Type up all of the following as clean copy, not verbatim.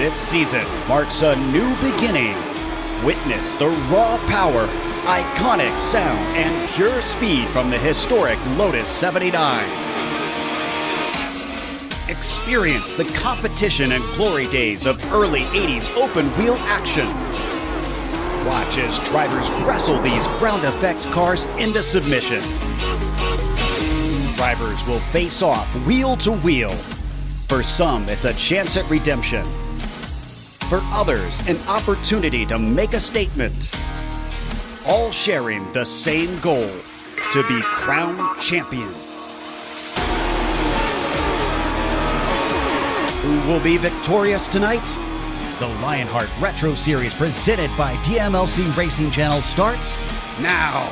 This season marks a new beginning. Witness the raw power, iconic sound, and pure speed from the historic Lotus 79. Experience the competition and glory days of early 80s open-wheel action. Watch as drivers wrestle these ground effects cars into submission. Drivers will face off wheel to wheel. For some, it's a chance at redemption. For others, an opportunity to make a statement. All sharing the same goal, to be crowned champion. Who will be victorious tonight? The Lionheart Retro Series presented by DMLC Racing Channel starts now.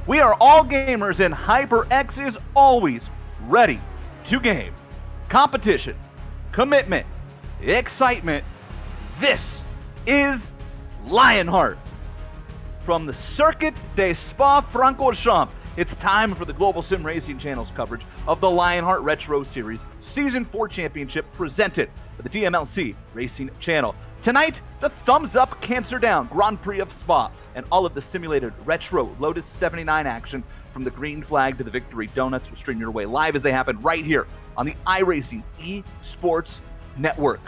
We are all gamers, and HyperX is always ready to game. Competition, commitment, excitement. This is Lionheart. From the Circuit de Spa-Francorchamps, it's time for the Global Sim Racing Channel's coverage of the Lionheart Retro Series Season 4 Championship presented by the DMLC Racing Channel. Tonight, the Thumbs Up Cancer Down Grand Prix of Spa and all of the simulated retro Lotus 79 action from the green flag to the victory donuts will stream your way live as they happen right here on the iRacing eSports Network.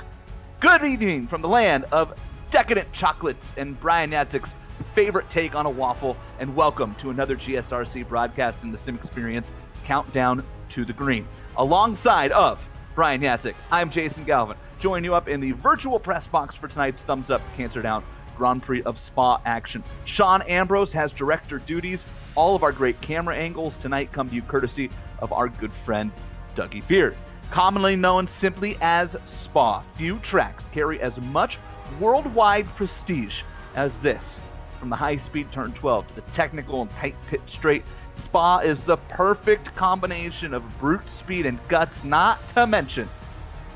Good evening from the land of decadent chocolates and Brian Yatzik's favorite take on a waffle, and welcome to another GSRC broadcast in the Sim Experience Countdown to the Green. Alongside of Brian Yatzik, I'm Jason Galvin, joining you up in the virtual press box for tonight's Thumbs Up Cancer Down Grand Prix of Spa action. Sean Ambrose has director duties. All of our great camera angles tonight come to you courtesy of our good friend Dougie Beard. Commonly known simply as Spa, few tracks carry as much worldwide prestige as this. From the high-speed turn 12 to the technical and tight pit straight, Spa is the perfect combination of brute speed and guts, not to mention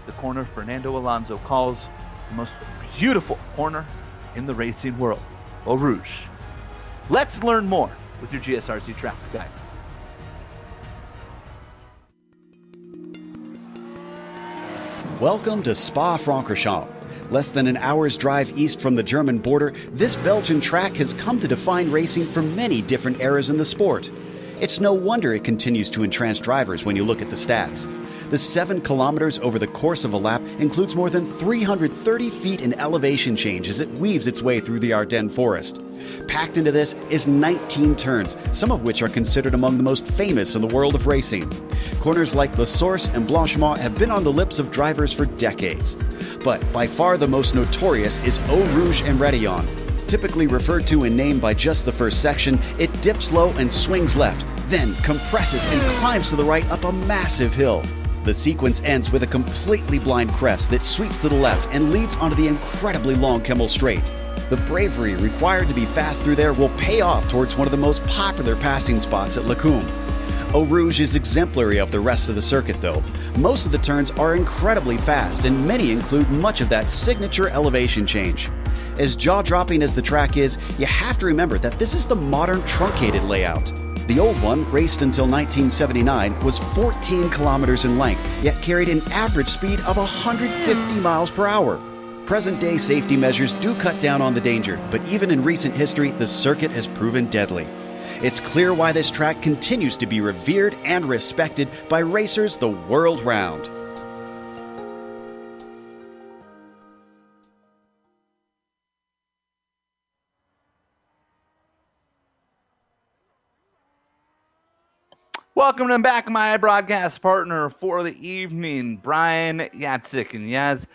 the corner Fernando Alonso calls the most beautiful corner in the racing world, Eau Rouge. Let's learn more with your GSRC track guide. Welcome to Spa-Francorchamps. Less than an hour's drive east from the German border, this Belgian track has come to define racing for many different eras in the sport. It's no wonder it continues to entrance drivers when you look at the stats. The 7 kilometers over the course of a lap includes more than 330 feet in elevation change as it weaves its way through the Ardennes forest. Packed into this is 19 turns, some of which are considered among the most famous in the world of racing. Corners like La Source and Blanchemont have been on the lips of drivers for decades. But by far the most notorious is Eau Rouge and Rétillon. Typically referred to in name by just the first section, it dips low and swings left, then compresses and climbs to the right up a massive hill. The sequence ends with a completely blind crest that sweeps to the left and leads onto the incredibly long Kemmel Straight. The bravery required to be fast through there will pay off towards one of the most popular passing spots at Lacombe. Eau Rouge is exemplary of the rest of the circuit though. Most of the turns are incredibly fast and many include much of that signature elevation change. As jaw-dropping as the track is, you have to remember that this is the modern truncated layout. The old one, raced until 1979, was 14 kilometers in length, yet carried an average speed of 150 miles per hour. Present-day safety measures do cut down on the danger, but even in recent history, the circuit has proven deadly. It's clear why this track continues to be revered and respected by racers the world round. Welcome back, my broadcast partner for the evening, Brian Yatzik. And Yaz,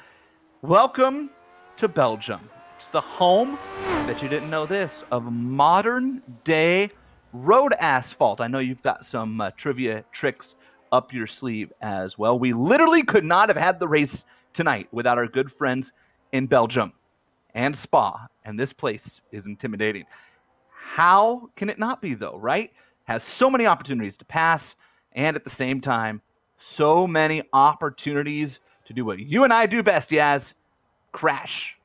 welcome to Belgium. It's the home, I bet you didn't know this, of modern day road asphalt. I know you've got some trivia tricks up your sleeve as well. We literally could not have had the race tonight without our good friends in Belgium and Spa, and this place is intimidating. How can it not be, though, right? Has so many opportunities to pass, and at the same time, so many opportunities to do what you and I do best, Yaz, crash.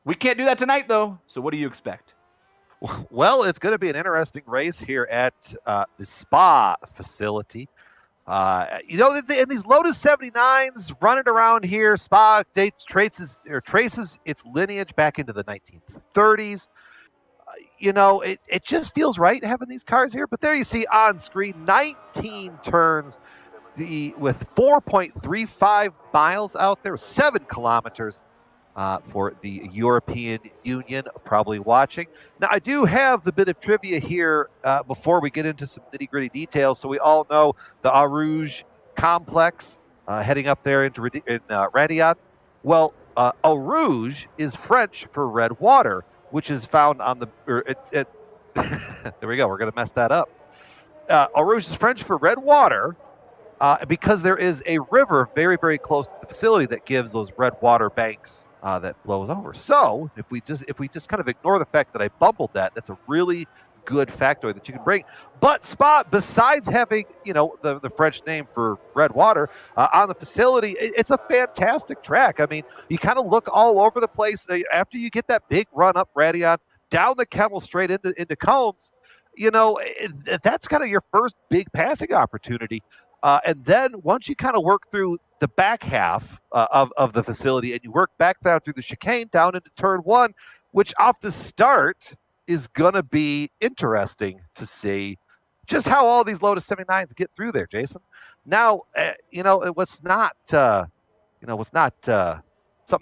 We can't do that tonight, though, so what do you expect? Well, it's going to be an interesting race here at the Spa facility. In these Lotus 79s running around here, Spa traces its lineage back into the 1930s. It just feels right having these cars here. But there you see on screen 19 turns with 4.35 miles out there, 7 kilometers. For the European Union, probably watching. Now, I do have the bit of trivia here before we get into some nitty-gritty details. So we all know the Eau Rouge complex heading up there into Radion. Well, Eau Rouge is French for red water, which is found on the... there we go. We're going to mess that up. Eau Rouge is French for red water because there is a river very, very close to the facility that gives those red water banks that flows over. So if we just kind of ignore the fact that I bumbled that's a really good factoid that you can bring. But Spa, besides having the French name for red water on the facility, it's a fantastic track. I mean, you kind of look all over the place after you get that big run up Radion down the Kemmel straight into Combs. That's kind of your first big passing opportunity. And then once you kind of work through the back half of the facility and you work back down through the chicane down into turn 1, which off the start is going to be interesting to see just how all these Lotus 79s get through there, Jason. Now, what's not something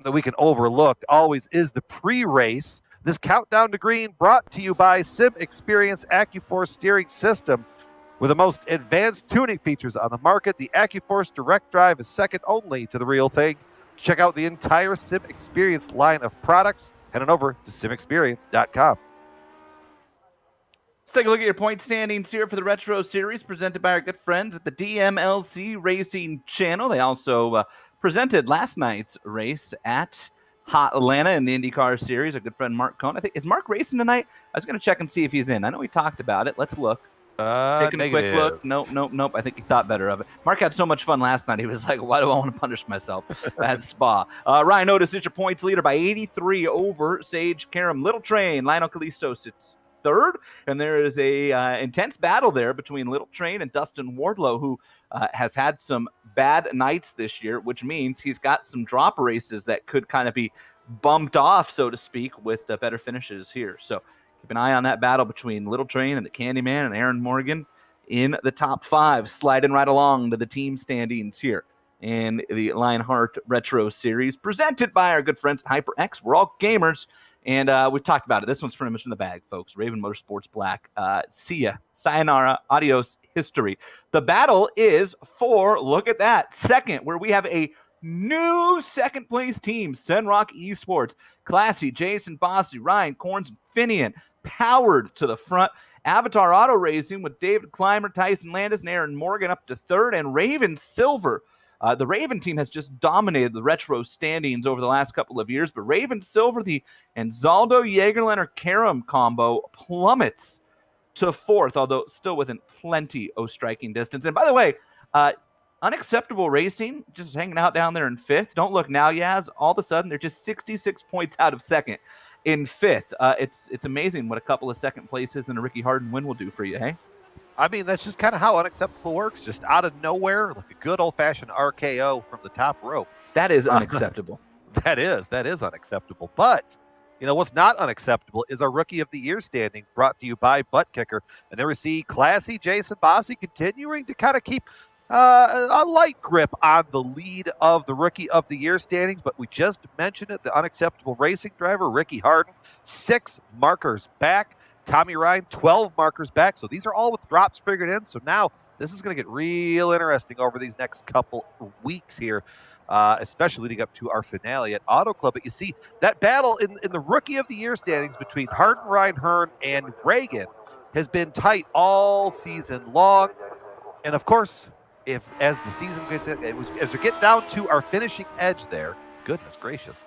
that we can overlook always is the pre-race. This countdown to green brought to you by Sim Experience AccuForce steering system. With the most advanced tuning features on the market, the AccuForce Direct Drive is second only to the real thing. Check out the entire Sim Experience line of products. Head on over to simexperience.com. Let's take a look at your point standings here for the Retro Series presented by our good friends at the DMLC Racing Channel. They also presented last night's race at Hot Atlanta in the IndyCar Series. Our good friend Mark Cohn. Is Mark racing tonight? I was going to check and see if he's in. I know we talked about it. Let's look. Taking a quick look. Nope. I think he thought better of it. Mark had so much fun last night. He was like, why do I want to punish myself at Spa? Ryan Otis is your points leader by 83 over Sage Karam. Little Train, Lionel Callisto sits third. And there is a intense battle there between Little Train and Dustin Wardlow, who has had some bad nights this year, which means he's got some drop races that could kind of be bumped off, so to speak, with better finishes here. So keep an eye on that battle between Little Train and the Candyman and Aaron Morgan in the top 5, sliding right along to the team standings here in the Lionheart Retro Series, presented by our good friends at HyperX. We're all gamers, and we've talked about it. This one's pretty much in the bag, folks. Raven Motorsports Black. See ya. Sayonara. Adios. History. The battle is for, look at that, second, where we have a new second-place team, Senrock Esports. Classy, Jason Bossy, Ryan Corns, and Finian, powered to the front. Avatar Auto Racing with David Clymer, Tyson Landis, and Aaron Morgan up to third. And Raven Silver. The Raven team has just dominated the retro standings over the last couple of years, but Raven Silver, the Anzaldo Jaegerlander Karam combo plummets to fourth, although still within plenty of striking distance. And by the way, Unacceptable Racing, just hanging out down there in fifth. Don't look now, Yaz. All of a sudden, they're just 66 points out of second in fifth. It's amazing what a couple of second places and a Ricky Harden win will do for you, hey? I mean, that's just kind of how Unacceptable works. Just out of nowhere, like a good old-fashioned RKO from the top rope. That is unacceptable. That is unacceptable. But, what's not unacceptable is our Rookie of the Year standings brought to you by Butt Kicker. And there we see classy Jason Bossy continuing to kind of keep a light grip on the lead of the Rookie of the Year standings. But we just mentioned it, the Unacceptable Racing driver, Ricky Harden, 6 markers back. Tommy Ryan, 12 markers back. So these are all with drops figured in. So now this is going to get real interesting over these next couple weeks here, especially leading up to our finale at Auto Club. But you see that battle in the Rookie of the Year standings between Harden, Ryan Hearn, and Reagan has been tight all season long. And of course, as the season gets in, as we get down to our finishing edge there, goodness gracious,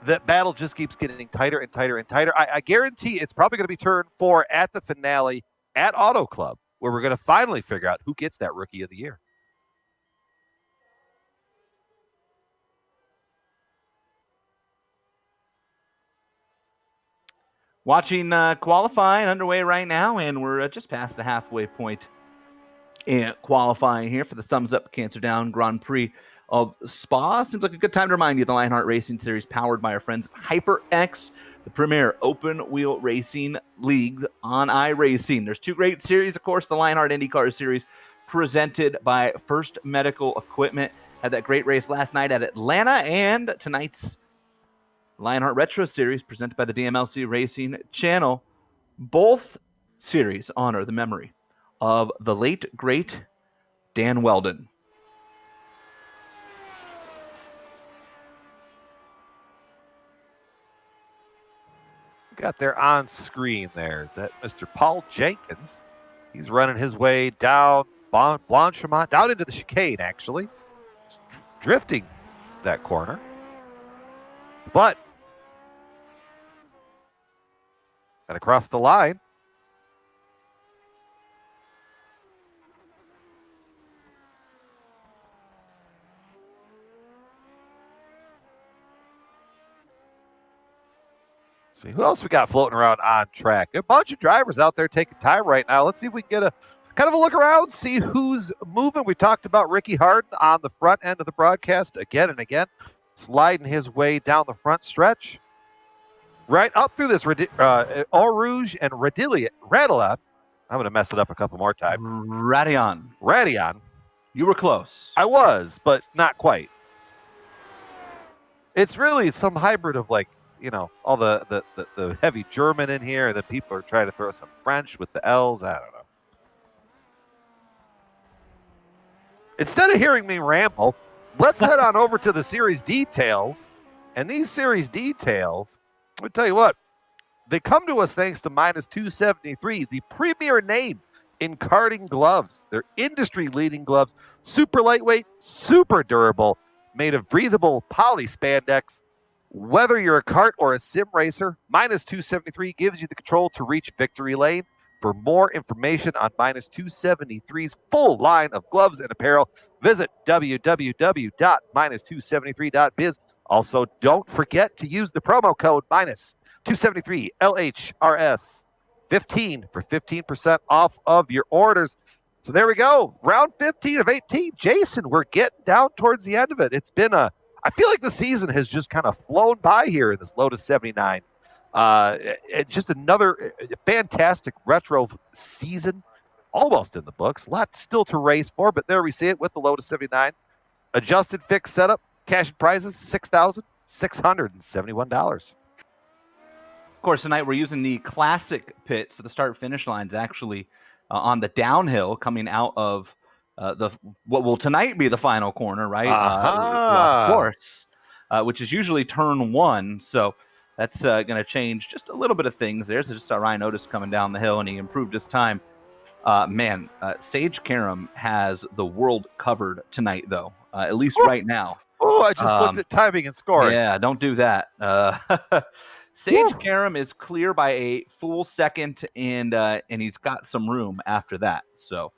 that battle just keeps getting tighter and tighter and tighter. I guarantee it's probably going to be turn 4 at the finale at Auto Club, where we're going to finally figure out who gets that Rookie of the Year. Watching qualifying underway right now, and we're just past the halfway point in qualifying here for the Thumbs Up Cancer Down Grand Prix of Spa. Seems like a good time to remind you the Lionheart Racing Series, powered by our friends HyperX, the premier open-wheel racing league on iRacing. There's 2 great series, of course, the Lionheart IndyCar Series, presented by First Medical Equipment. Had that great race last night at Atlanta, and tonight's Lionheart Retro Series, presented by the DMLC Racing Channel. Both series honor the memory of the late, great Dan Weldon. Got there on screen there. Is that Mr. Paul Jenkins? He's running his way down Blanchemont, down into the chicane, actually. Drifting that corner. But and across the line. See who else we got floating around on track. A bunch of drivers out there taking time right now. Let's see if we can get a kind of a look around, see who's moving. We talked about Ricky Harden on the front end of the broadcast again and again, sliding his way down the front stretch. Right up through this Eau Rouge and Radilla. I'm going to mess it up a couple more times. Radion. You were close. I was, but not quite. It's really some hybrid of all the heavy German in here. The people are trying to throw some French with the L's. I don't know. Instead of hearing me ramble, let's head on over to the series details. And these series details, I'll tell you what, they come to us thanks to Minus 273, the premier name in karting gloves. They're industry-leading gloves, super lightweight, super durable, made of breathable poly spandex. Whether you're a kart or a sim racer, Minus 273 gives you the control to reach victory lane. For more information on Minus 273's full line of gloves and apparel, visit www.minus273.biz. Also, don't forget to use the promo code Minus 273 LHRS 15 for 15% off of your orders. So there we go. Round 15 of 18. Jason, we're getting down towards the end of it. It's been I feel like the season has just kind of flown by here in this Lotus 79. Just another fantastic retro season, almost in the books. A lot still to race for, but there we see it with the Lotus 79. Adjusted fixed setup, cash and prizes, $6,671. Of course, tonight we're using the classic pit, so the start-finish line's actually on the downhill coming out of what will tonight be the final corner, right? Of course, which is usually turn 1, so that's going to change just a little bit of things there. So just saw Ryan Otis coming down the hill, and he improved his time. Sage Karam has the world covered tonight, though, at least right now. Oh, I just looked at timing and scoring. Yeah, don't do that. Sage Karam is clear by a full second, and he's got some room after that. So,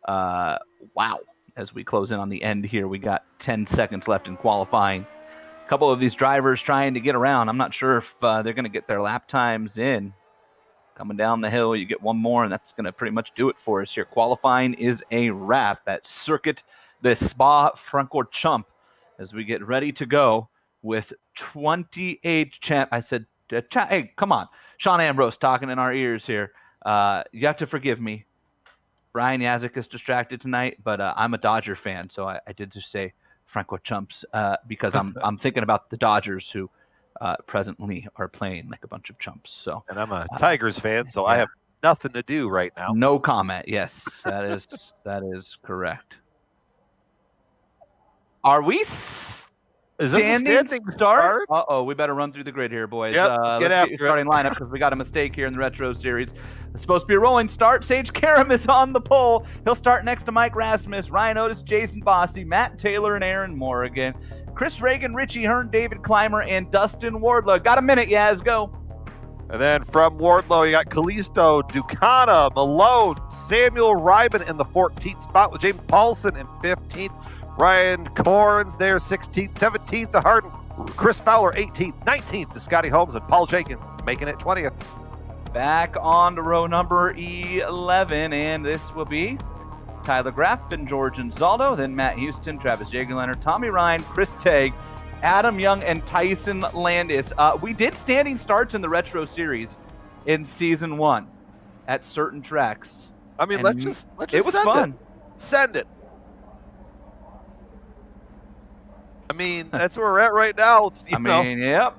wow. As we close in on the end here, we got 10 seconds left in qualifying. A couple of these drivers trying to get around. I'm not sure if they're going to get their lap times in. Coming down the hill, you get one more, and that's going to pretty much do it for us here. Qualifying is a wrap at Circuit de Spa-Francorchamps as we get ready to go with 28 I said, hey, come on. Sean Ambrose talking in our ears here. You have to forgive me. Brian Yazik is distracted tonight, but I'm a Dodger fan, so I did just say Francorchamps because I'm thinking about the Dodgers who presently are playing like a bunch of chumps. So, and I'm a Tigers fan, so I have nothing to do right now. No comment. Yes, that is correct. Are we standing start? Uh-oh, we better run through the grid here, boys. Yep, let's get your starting lineup because we got a mistake here in the Retro Series. It's supposed to be a rolling start. Sage Karam is on the pole. He'll start next to Mike Rasmus, Ryan Otis, Jason Bossy, Matt Taylor, and Aaron Morrigan. Chris Reagan, Richie Hearn, David Clymer, and Dustin Wardlow. Got a minute, Yaz, go. And then from Wardlow, you got Kalisto, Ducana, Malone, Samuel Ryman in the 14th spot with James Paulson in 15th. Ryan Corns there, 16th, 17th, the Harden. Chris Fowler, 18th, 19th to Scotty Holmes, and Paul Jenkins making it 20th. Back on to row number 11, and this will be Tyler Graff and George Anzaldo, then Matt Houston, Travis Jagerliner, Tommy Ryan, Chris Tegg, Adam Young, and Tyson Landis. We did standing starts in the Retro Series in Season 1 at certain tracks. I mean, let's just it was fun. Send it. I mean, that's where we're at right now. Yep.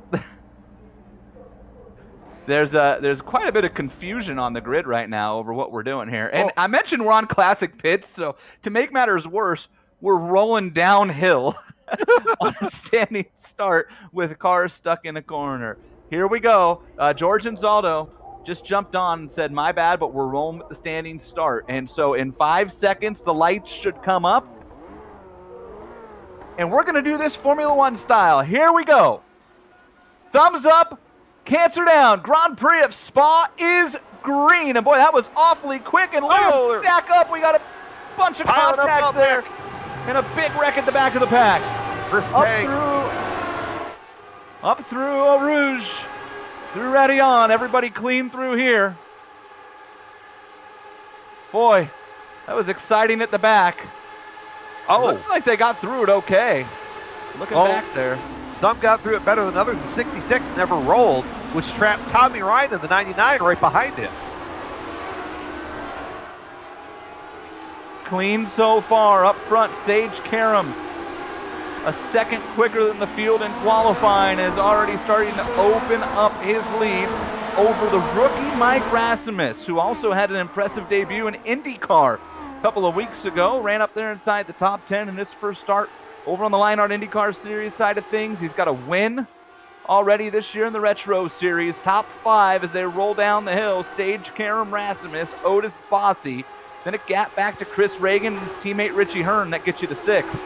There's quite a bit of confusion on the grid right now over what we're doing here. And I mentioned we're on classic pits, so to make matters worse, we're rolling downhill on a standing start with cars stuck in a corner. Here we go. George Anzaldo just jumped on and said, my bad, but we're rolling with the standing start. And so in 5 seconds, the lights should come up. And we're going to do this Formula One style. Here we go. Thumbs up, cancer down. Grand Prix of Spa is green. And boy, that was awfully quick. And look, stack up. We got a bunch of contact there. And a big wreck at the back of the pack. Up through Eau Rouge. Through Radillon. Everybody clean through here. Boy, that was exciting at the back. Looks like they got through it okay. Looking back there. Some got through it better than others. The 66 never rolled, which trapped Tommy Ryan in the 99 right behind him. Clean so far. Up front, Sage Karam. A second quicker than the field in qualifying, is already starting to open up his lead over the rookie Mike Rasmus, who also had an impressive debut in IndyCar couple of weeks ago, ran up there inside the top 10 in his first start over on the Lionheart IndyCar Series side of things. He's got a win already this year in the Retro Series. Top 5 as they roll down the hill. Sage Karam Rasmus, Otis Bossy, then a gap back to Chris Reagan and his teammate Richie Hearn. That gets you to 6th.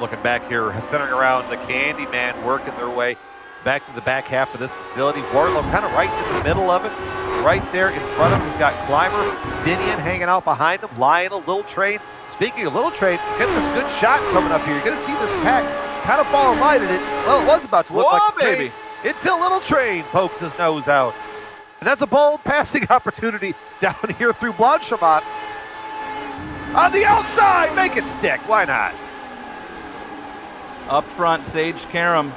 Looking back here, centering around the Candyman, working their way back to the back half of this facility. Wardlow kind of right in the middle of it. Right there in front of him, he's got Clymer, Binion hanging out behind him, Lion, a Little Train. Speaking of Little Train, get this good shot coming up here. You're going to see this pack kind of fall light at it. Well, it was about to look like a baby. Until Little Train pokes his nose out. And that's a bold passing opportunity down here through Blanchemont. On the outside, make it stick. Why not? Up front, Sage Karam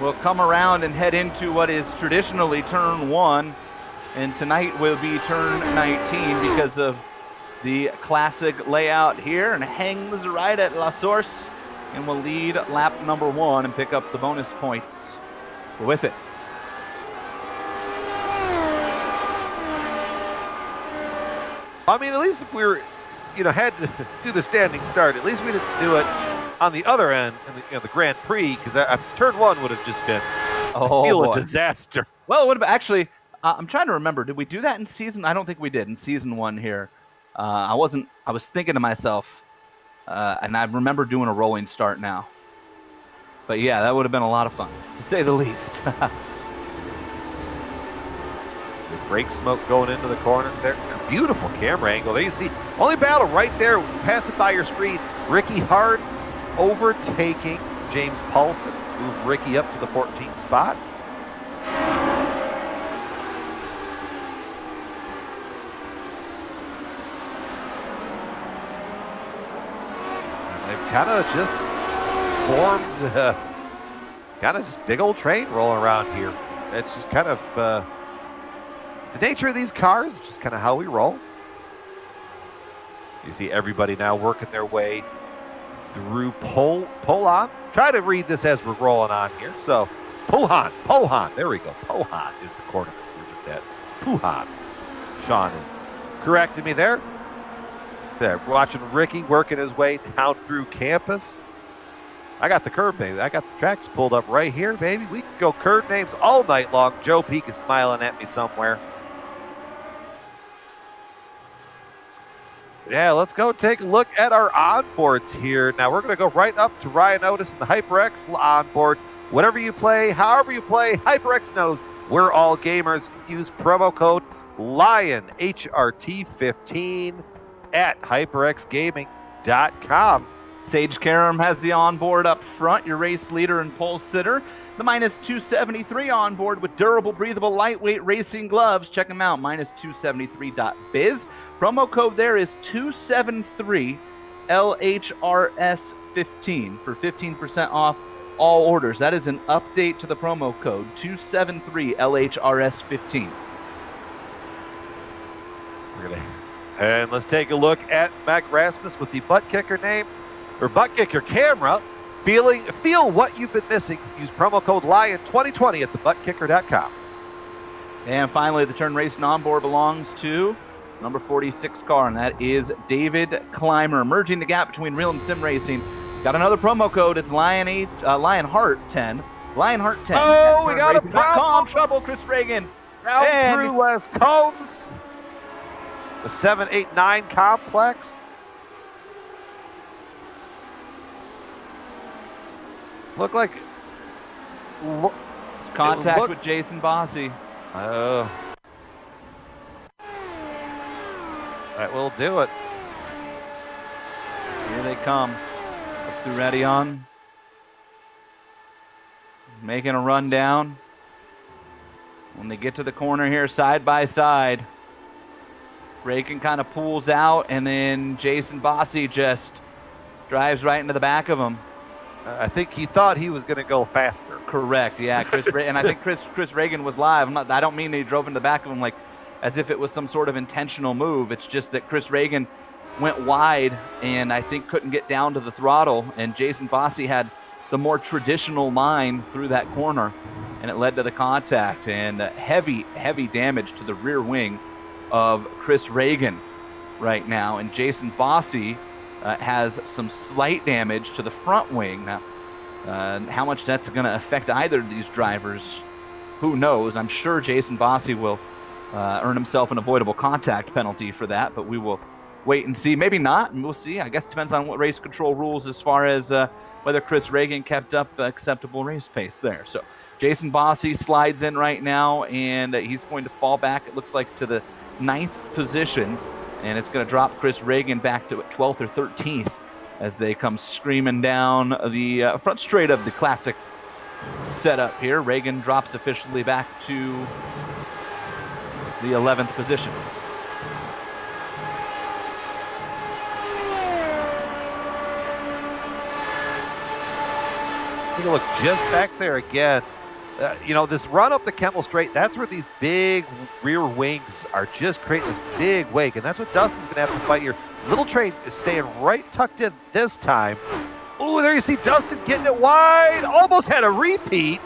will come around and head into what is traditionally turn 1, and tonight will be turn 19 because of the classic layout here, and hangs right at La Source and will lead lap number 1 and pick up the bonus points with it. I mean, at least if we were, had to do the standing start, at least we didn't do it on the other end, in the Grand Prix, because turn 1 would have just been a disaster. Well, it would have actually. I'm trying to remember. Did we do that in season? I don't think we did in season 1 here. I was thinking to myself, and I remember doing a rolling start now. But yeah, that would have been a lot of fun, to say the least. The brake smoke going into the corner there. A beautiful camera angle. There you see, only battle right there, pass it by your screen. Ricky Hart overtaking James Paulson. Move Ricky up to the 14th spot. And they've kind of just formed kind of just big old train rolling around here. It's just kind of the nature of these cars. It's just kind of how we roll. You see everybody now working their way through Polon. Try to read this as we're rolling on here. So Pohon. There we go. Pohon is the corner we're just at. Pohon. Sean is correcting me there. There, watching Ricky working his way down through campus. I got the curve, baby. I got the tracks pulled up right here, baby. We can go curve names all night long. Joe Peak is smiling at me somewhere. Yeah, let's go take a look at our onboards here. Now we're going to go right up to Ryan Otis and the HyperX onboard. Whatever you play, however you play, HyperX knows we're all gamers. Use promo code LION, HRT15 at hyperxgaming.com. Sage Karam has the onboard up front, your race leader and pole sitter. The -273 onboard with durable, breathable, lightweight racing gloves. Check them out, -273.biz. Promo code there is 273LHRS15 for 15% off all orders. That is an update to the promo code, 273LHRS15. And let's take a look at Mac Rasmus with the butt kicker name, or butt kicker camera. Feel what you've been missing. Use promo code LION2020 at thebuttkicker.com. And finally, the turn racing onboard belongs to number 46 car, and that is David Clymer. Merging the gap between real and sim racing. Got another promo code. It's Lionheart 10. Lionheart 10. Oh, we got a problem. Trouble, Chris Reagan. Down through West Combs. The 789 complex. Look like contact with Jason Bossy. That will do it. Here they come. Up through Radion. Making a run down. When they get to the corner here, side by side, Reagan kind of pulls out, and then Jason Bossy just drives right into the back of him. I think he thought he was going to go faster. Correct, yeah. And I think Chris Reagan was live. I don't mean that he drove into the back of him like as if it was some sort of intentional move. It's just that Chris Reagan went wide and I think couldn't get down to the throttle, and Jason Bossy had the more traditional line through that corner, and it led to the contact and heavy damage to the rear wing of Chris Reagan right now. And Jason Bossy has some slight damage to the front wing. Now, how much that's going to affect either of these drivers, who knows? I'm sure Jason Bossy will earn himself an avoidable contact penalty for that, but we will wait and see. Maybe not, and we'll see. I guess it depends on what race control rules as far as whether Chris Reagan kept up acceptable race pace there. So Jason Bossy slides in right now, and he's going to fall back, it looks like, to the 9th position. And it's going to drop Chris Reagan back to 12th or 13th as they come screaming down the front straight of the classic setup here. Reagan drops officially back to the 11th position. Take a look just back there again. This run up the Kemmel Straight, that's where these big rear wings are just creating this big wake, and that's what Dustin's going to have to fight here. Little Train is staying right tucked in this time. Ooh, there you see Dustin getting it wide, almost had a repeat.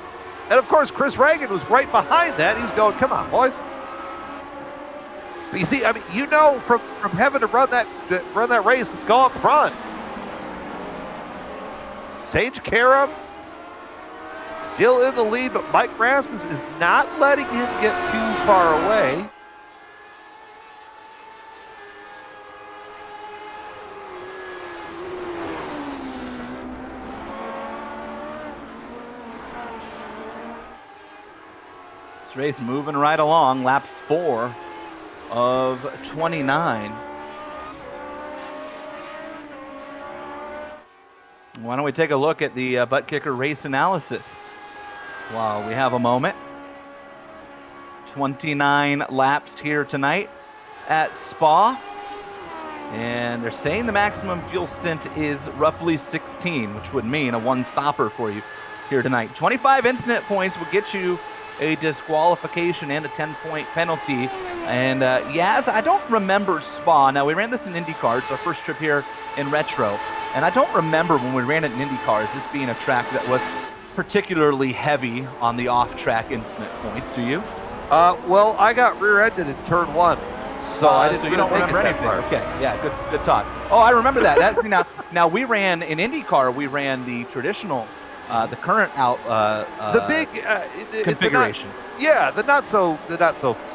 And, of course, Chris Reagan was right behind that. He was going, come on, boys. But you see, from having to run that race, let's go up front. Sage Karam still in the lead, but Mike Rasmus is not letting him get too far away. This race moving right along, lap 4 of 29. Why don't we take a look at the butt kicker race analysis while we have a moment. 29 laps here tonight at Spa, and they're saying the maximum fuel stint is roughly 16, which would mean a one stopper for you here tonight. 25 incident points would get you a disqualification and a 10-point penalty. And Yaz, I don't remember Spa. Now, we ran this in IndyCar. It's our first trip here in Retro. And I don't remember when we ran it in IndyCar as this being a track that was particularly heavy on the off-track incident points. Do you? Well, I got rear-ended in turn 1. So I didn't so you don't remember anything. Okay, yeah, good talk. Oh, I remember that. That's now we ran in IndyCar. We ran the traditional the current the big configuration. The not so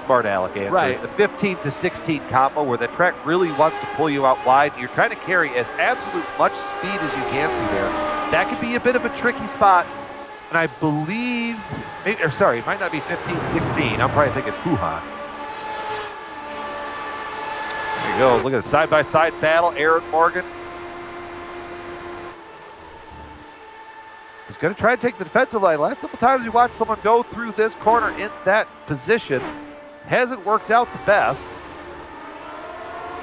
smart aleck answer. Right. The 15 to 16 combo where the track really wants to pull you out wide. You're trying to carry as absolute much speed as you can through there. That could be a bit of a tricky spot. And I believe, it might not be 15, 16. I'm probably thinking Wuhan. There you go. Look at the side-by-side battle. Aaron Morgan is going to try to take the defensive line. Last couple times we watched someone go through this corner in that position. Hasn't worked out the best.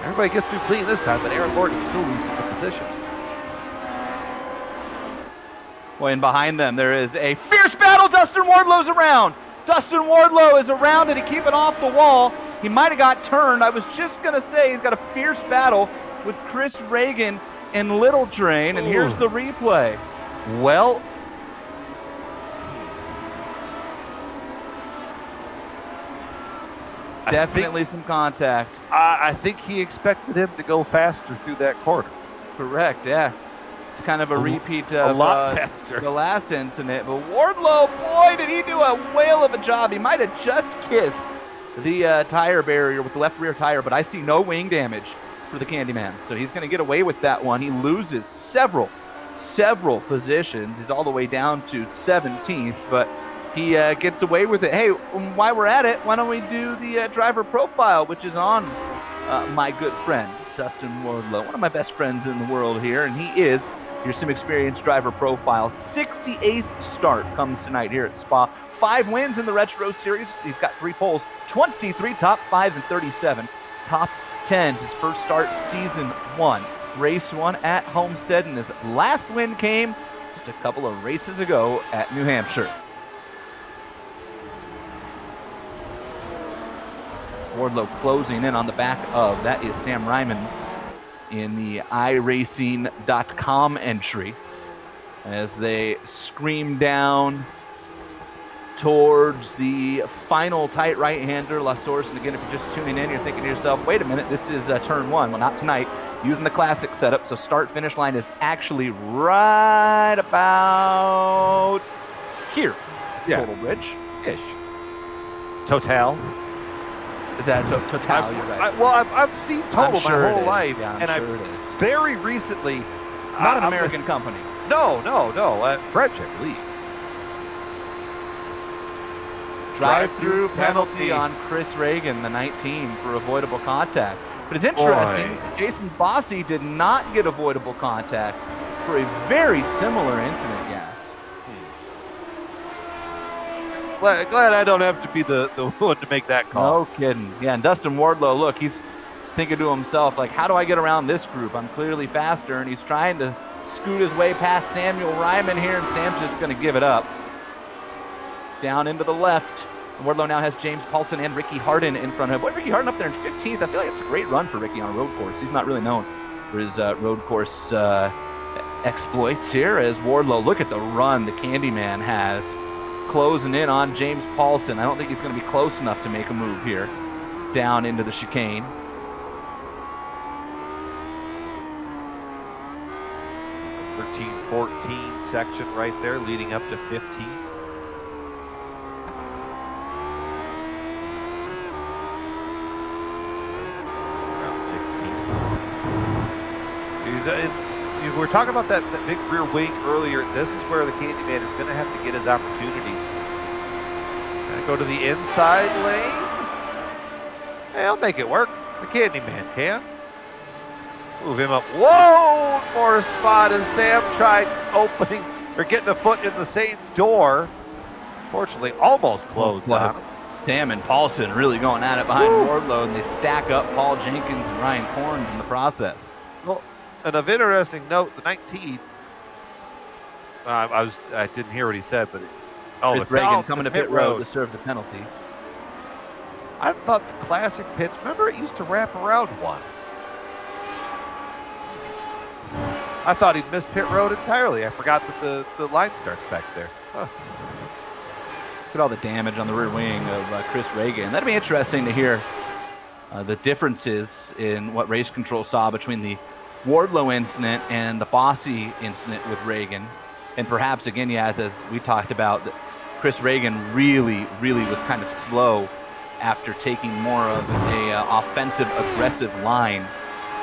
Everybody gets through clean this time, but Aaron Morgan still loses the position. Well, and behind them, there is a fierce battle. Dustin Wardlow's around. Dustin Wardlow is around. Did he keep it off the wall? He might have got turned. I was just going to say he's got a fierce battle with Chris Reagan and Little Drain, and here's the replay. Well, definitely some contact. I think he expected him to go faster through that corner. Correct, yeah. It's kind of a repeat of a lot faster. The last incident. But Wardlow, boy, did he do a whale of a job. He might have just kissed the tire barrier with the left rear tire, but I see no wing damage for the Candyman. So he's going to get away with that one. He loses several positions. He's all the way down to 17th, but he gets away with it. Hey, while we're at it, why don't we do the driver profile, which is on my good friend, Dustin Wardlow, one of my best friends in the world here, and he is your Sim Experience driver profile. 68th start comes tonight here at Spa. 5 wins in the Retro Series. He's got 3 poles, 23 top 5s and 37 top 10s. His first start, season 1. Race 1 at Homestead, and his last win came just a couple of races ago at New Hampshire. Wardlow closing in on the back of, that is Sam Ryman in the iRacing.com entry as they scream down towards the final tight right-hander, La Source. And again, if you're just tuning in, you're thinking to yourself, wait a minute, this is turn 1. Well, not tonight, using the classic setup. So start-finish line is actually right about here. Yeah. Total Bridge-ish. Total. Is that Total? You're right. I've seen Total my whole life, and I'm sure it is. Very recently. It's not an American company. No. French, I believe. Drive-through penalty on Chris Reagan, the 19, for avoidable contact. But it's interesting, Jason Bossy did not get avoidable contact for a very similar incident, yes. Glad I don't have to be the one to make that call. No kidding. Yeah, and Dustin Wardlow, look, he's thinking to himself, like, how do I get around this group? I'm clearly faster, and he's trying to scoot his way past Samuel Ryman here, and Sam's just going to give it up. Down into the left. Wardlow now has James Paulson and Ricky Harden in front of him. Boy, Ricky Harden up there in 15th. I feel like it's a great run for Ricky on a road course. He's not really known for his road course exploits here, as Wardlow, look at the run the Candyman has. Closing in on James Paulson. I don't think he's going to be close enough to make a move here. Down into the chicane. The 13-14 section right there, leading up to 15. Around 16. We were talking about that big rear wing earlier. This is where the Candyman is going to have to get his opportunities. Gonna go to the inside lane. Hey, I'll make it work. The Candyman can. Move him up. Whoa! More spot as Sam tried opening or getting a foot in the same door. Fortunately, almost closed on. Sam and Paulson really going at it behind Wardlow, and they stack up Paul Jenkins and Ryan Corns in the process. Well, and of interesting note, the 19. I didn't hear what he said, but Chris Reagan coming to pit road to serve the penalty. I thought the classic pits. Remember, it used to wrap around one. I thought he'd missed pit road entirely. I forgot that the line starts back there. Huh. Look at all the damage on the rear wing of Chris Reagan. That'd be interesting to hear the differences in what race control saw between the Wardlow incident and the Bossy incident with Reagan. And perhaps, again, Yaz, as we talked about, Chris Reagan really was kind of slow after taking more of a offensive, aggressive line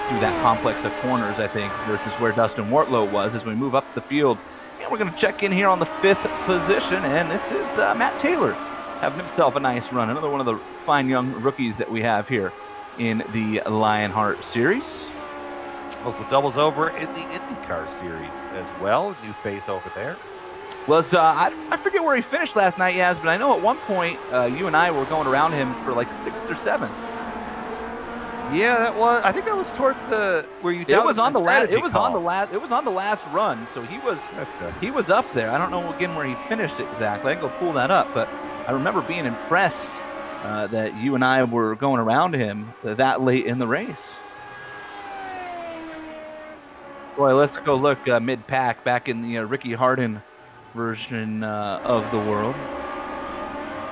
through that complex of corners, I think, versus where Dustin Wartlow was. As we move up the field, and we're going to check in here on the 5th position, and this is Matt Taylor having himself a nice run. Another one of the fine young rookies that we have here in the Lionheart series. Also doubles over in the IndyCar series as well. New face over there. Was I forget where he finished last night, Yaz, but I know at one point you and I were going around him for like 6th or 7th. Yeah, that was. I think that was towards the where you. It was on the last. It was on the last. It was on the last run. So he was. Okay. He was up there. I don't know again where he finished exactly. I can go pull that up, but I remember being impressed that you and I were going around him that late in the race. Boy, let's go look mid-pack back in the Ricky Harden version of the world.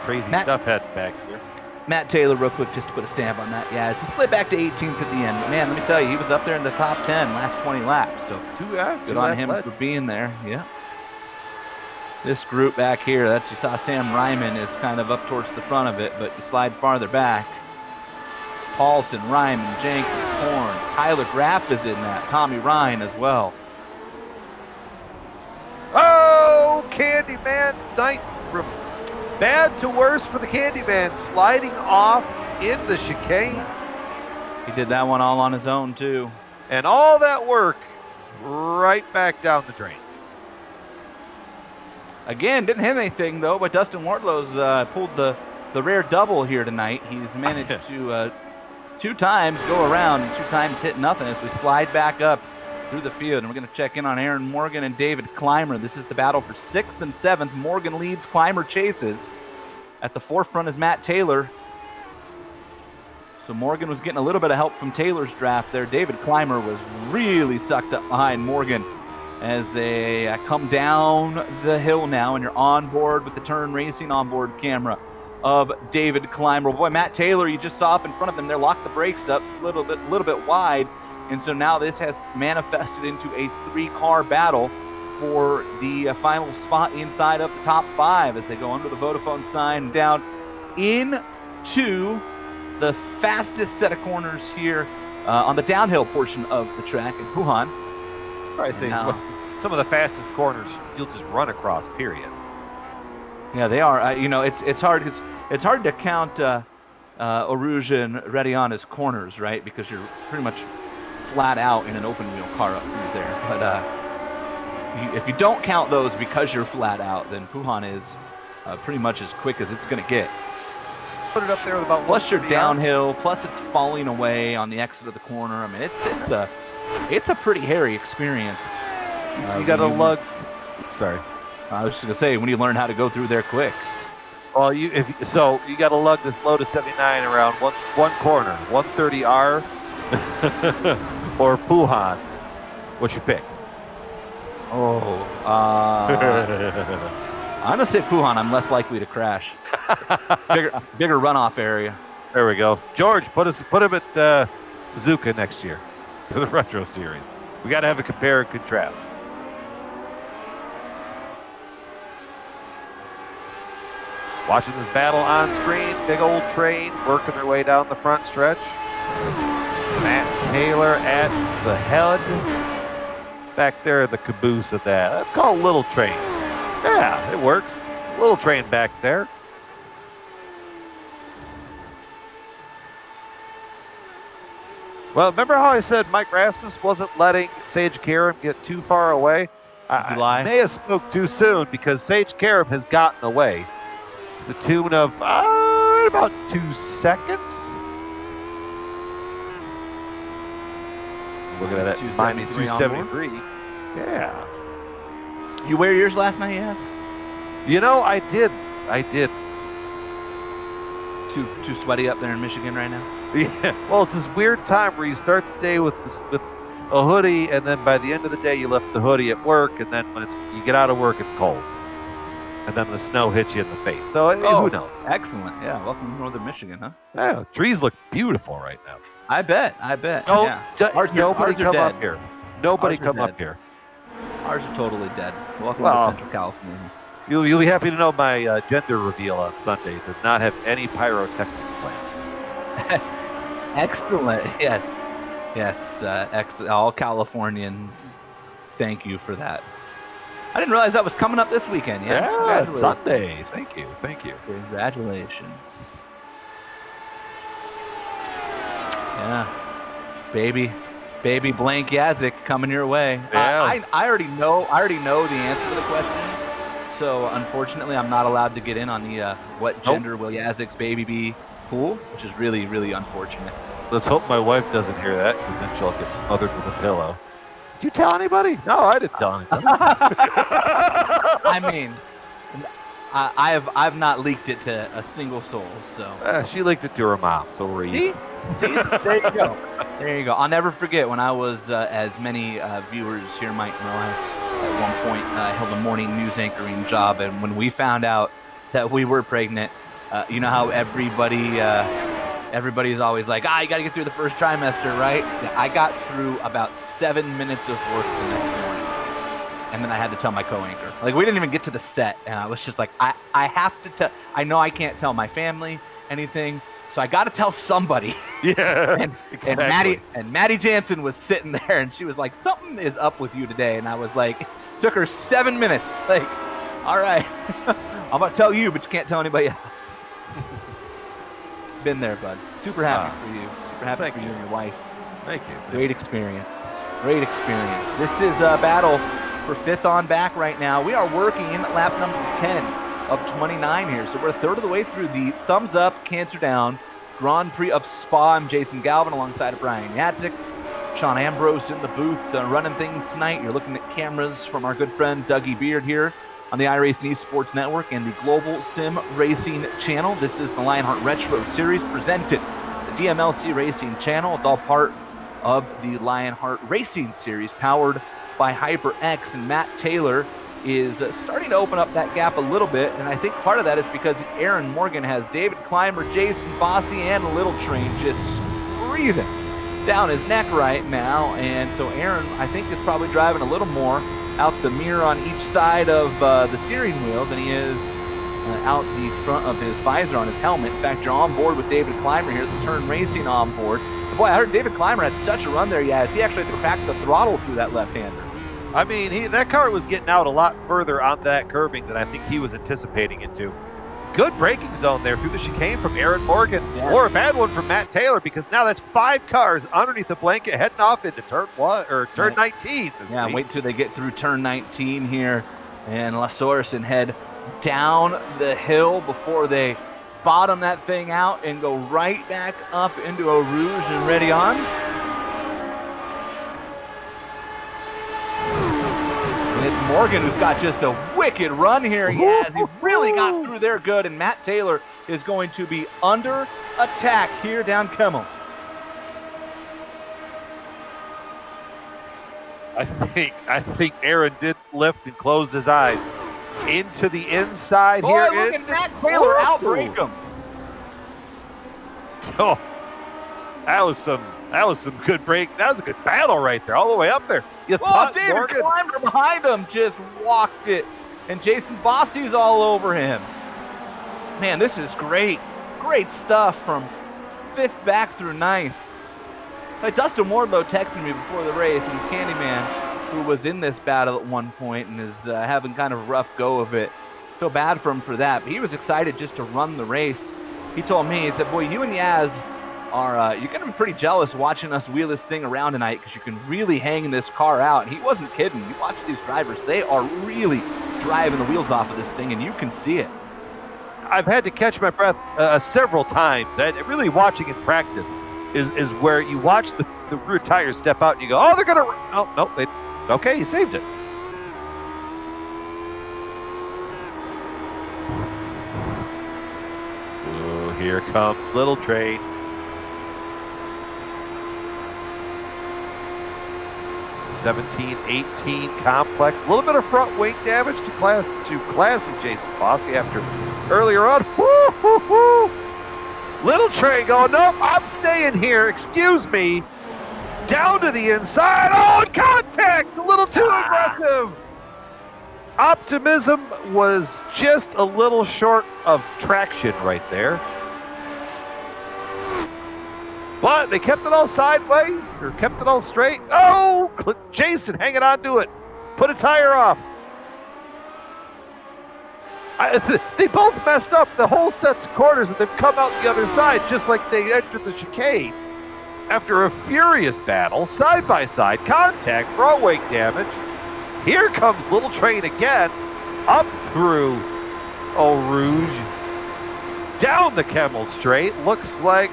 Crazy stuff heading back here. Matt Taylor, real quick, just to put a stamp on that. Yeah, he slid back to 18th at the end. But man, let me tell you, he was up there in the top 10 last 20 laps. So good on him for being there. Yeah. This group back here, that's you saw Sam Ryman is kind of up towards the front of it, but you slide farther back. Paulson, Ryman, Jenkins, Horns, Tyler Graff is in that. Tommy Ryan as well. Oh, Candyman night from bad to worse for the Candyman, sliding off in the chicane. He did that one all on his own too. And all that work right back down the drain. Again, didn't hit anything though, but Dustin Wartlow's pulled the rare double here tonight. He's managed to 2 times go around and 2 times hit nothing as we slide back up through the field. And we're going to check in on Aaron Morgan and David Clymer. This is the battle for 6th and 7th. Morgan leads, Clymer chases. At the forefront is Matt Taylor. So Morgan was getting a little bit of help from Taylor's draft there. David Clymer was really sucked up behind Morgan as they come down the hill now, and you're on board with the Turn Racing onboard camera of David Clymer. Boy, Matt Taylor, you just saw up in front of them there, locked the brakes up, slid a little bit wide, and so now this has manifested into a 3-car battle for the final spot inside of the top 5 as they go under the Vodafone sign down into the fastest set of corners here on the downhill portion of the track in Wuhan. I say some of the fastest corners you'll just run across, period. Yeah, they are. It's hard. It's hard to count Aruja and Redion as corners, right? Because you're pretty much flat out in an open wheel car up through there. But if you don't count those because you're flat out, then Wuhan is pretty much as quick as it's going to get. Put it up there with about. Plus you're downhill. Plus it's falling away on the exit of the corner. I mean, it's a pretty hairy experience. You got to lug. Sorry. I was just gonna say when you learn how to go through there quick. Well, you got to lug this Lotus 79 around one corner, 130R or Wuhan. What you pick? Oh, I'm gonna say Wuhan. I'm less likely to crash. bigger runoff area. There we go. George, put him at Suzuka next year for the Retro Series. We got to have a compare and contrast. Watching this battle on screen, big old train working their way down the front stretch. Matt Taylor at the head. Back there, the caboose of that. That's called Little Train. Yeah, it works. Little Train back there. Well, remember how I said Mike Rasmus wasn't letting Sage Karam get too far away? I may have spoke too soon because Sage Karam has gotten away. The tune of about 2 seconds. Looking at that minus 273. Yeah. You wear yours last night, yes? You know, I didn't. Too sweaty up there in Michigan right now? Yeah. Well, it's this weird time where you start the day with a hoodie, and then by the end of the day, you left the hoodie at work, and then when you get out of work, it's cold. And then the snow hits you in the face. So who knows? Excellent. Yeah. Welcome to Northern Michigan, huh? Yeah. Trees look beautiful right now. I bet. No, Yeah. nobody come up here. Nobody come up here. Ours are totally dead. Welcome Well, to Central California. You'll be happy to know my gender reveal on Sunday does not have any pyrotechnics planned. Excellent. Yes. All Californians, thank you for that. I didn't realize that was coming up this weekend. Yes. Yeah, it's Sunday. Thank you. Congratulations. Yeah. Baby Blank Yazik coming your way. Yeah. I already know the answer to the question. So unfortunately, I'm not allowed to get in on the what gender will Yazik's baby be pool, which is really, really unfortunate. Let's hope my wife doesn't hear that, because then she'll get smothered with a pillow. Did you tell anybody? No, I didn't tell anybody. I mean, I've not leaked it to a single soul. So She leaked it to her mom, so we're even. See, there you go. There you go. I'll never forget when I was, as many viewers here might know, I at one point held a morning news anchoring job, and when we found out that we were pregnant, you know how everybody's always like, you got to get through the first trimester, right? Yeah, I got through about 7 minutes of work the next morning, and then I had to tell my co-anchor. Like, we didn't even get to the set, and I was just like, I have to tell. I know I can't tell my family anything, so I got to tell somebody. Yeah, exactly. And Maddie Jansen was sitting there, and she was like, something is up with you today. And I was like, took her 7 minutes. Like, all right, I'm going to tell you, but you can't tell anybody else. Been there, bud. Super happy for you. Super happy for you and your wife. Thank you. Great experience. This is a battle for 5th on back right now. We are working lap number 10 of 29 here. So we're a third of the way through the Thumbs Up, Cancer Down Grand Prix of Spa. I'm Jason Galvin alongside of Brian Yatzik. Sean Ambrose in the booth running things tonight. You're looking at cameras from our good friend Dougie Beard here on the iRacing Esports Network and the Global Sim Racing Channel. This is the Lionheart Retro Series presented the DMLC Racing Channel. It's all part of the Lionheart Racing Series powered by HyperX, and Matt Taylor is starting to open up that gap a little bit, and I think part of that is because Aaron Morgan has David Clymer, Jason Fossey, and Little Train just breathing down his neck right now, and so Aaron, I think, is probably driving a little more out the mirror on each side of the steering wheel than he is out the front of his visor on his helmet. In fact, you're on board with David Clymer here, the Turn Racing on board. And boy, I heard David Clymer had such a run there, he actually had to crack the throttle through that left-hander. I mean, that car was getting out a lot further on that curbing than I think he was anticipating it to. Good braking zone there through the chicane from Aaron Morgan, or a bad one from Matt Taylor, because now that's 5 cars underneath the blanket heading off into turn 19. Yeah, wait till they get through turn 19 here, and Lasource and head down the hill before they bottom that thing out and go right back up into Eau Rouge and ready on. It's Morgan who's got just a wicked run here. He really got through there good, and Matt Taylor is going to be under attack here down Kemmel. I think Aaron did lift and closed his eyes into the inside here. Boy, look at Matt Taylor outbrake him. Oh, that was some good break. That was a good battle right there, all the way up there. David Clymer behind him just walked it, and Jason Fossey's all over him. Man, this is great. Great stuff from 5th back through 9th. Like Dustin Wardlow texted me before the race, and Candyman, who was in this battle at one point and is having kind of a rough go of it. Feel bad for him for that, but he was excited just to run the race. He told me, he said, boy, you and Yaz are, you're going to be pretty jealous watching us wheel this thing around tonight because you can really hang this car out. And he wasn't kidding. You watch these drivers, they are really driving the wheels off of this thing, and you can see it. I've had to catch my breath several times. And really watching in practice is where you watch the rear tires step out and you go, oh, they're going to, oh, no, okay, you saved it. Oh, here comes Little Train. 17-18 complex. A little bit of front wing damage to classy Jason Fossey after earlier on. Woo, woo, woo. Little Train going, nope, I'm staying here. Excuse me. Down to the inside. Oh, and contact! A little too aggressive. Optimism was just a little short of traction right there. But they kept it all sideways, or kept it all straight. Oh, Jason hanging on to it. Put a tire off. They both messed up the whole set of corners, and they've come out the other side just like they entered the chicane. After a furious battle, side-by-side contact, raw wake damage. Here comes Little Train again, up through Eau Rouge, down the Kemmel Straight. Looks like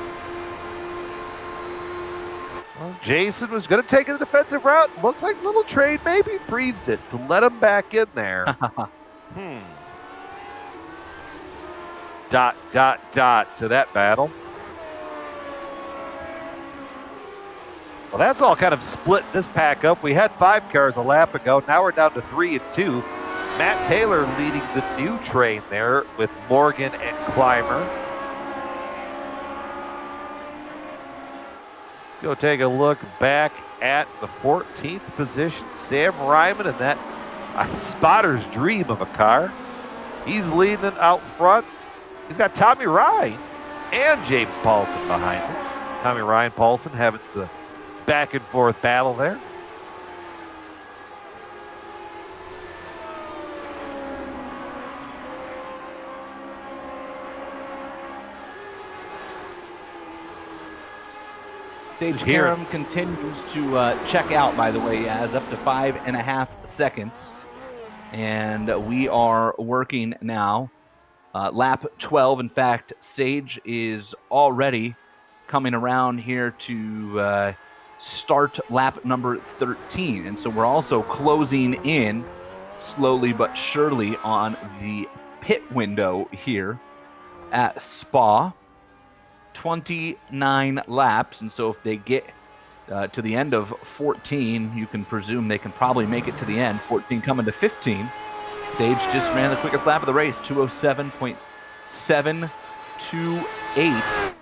Jason was going to take the defensive route. Looks like Little Train maybe breathed it to let him back in there. Dot, dot, dot to that battle. Well, that's all kind of split this pack up. We had 5 cars a lap ago. Now we're down to 3 and 2. Matt Taylor leading the new train there with Morgan and Clymer. Let's go take a look back at the 14th position. Sam Ryman in that spotter's dream of a car. He's leading it out front. He's got Tommy Ryan and James Paulson behind him. Tommy Ryan, Paulson having a back and forth battle there. Sage Karam continues to check out, by the way. He has up to 5.5 seconds. And we are working now. Lap 12. In fact, Sage is already coming around here to start lap number 13. And so we're also closing in slowly but surely on the pit window here at Spa. 29 laps. And so if they get to the end of 14, you can presume they can probably make it to the end. 14 coming to 15. Sage just ran the quickest lap of the race, 207.728.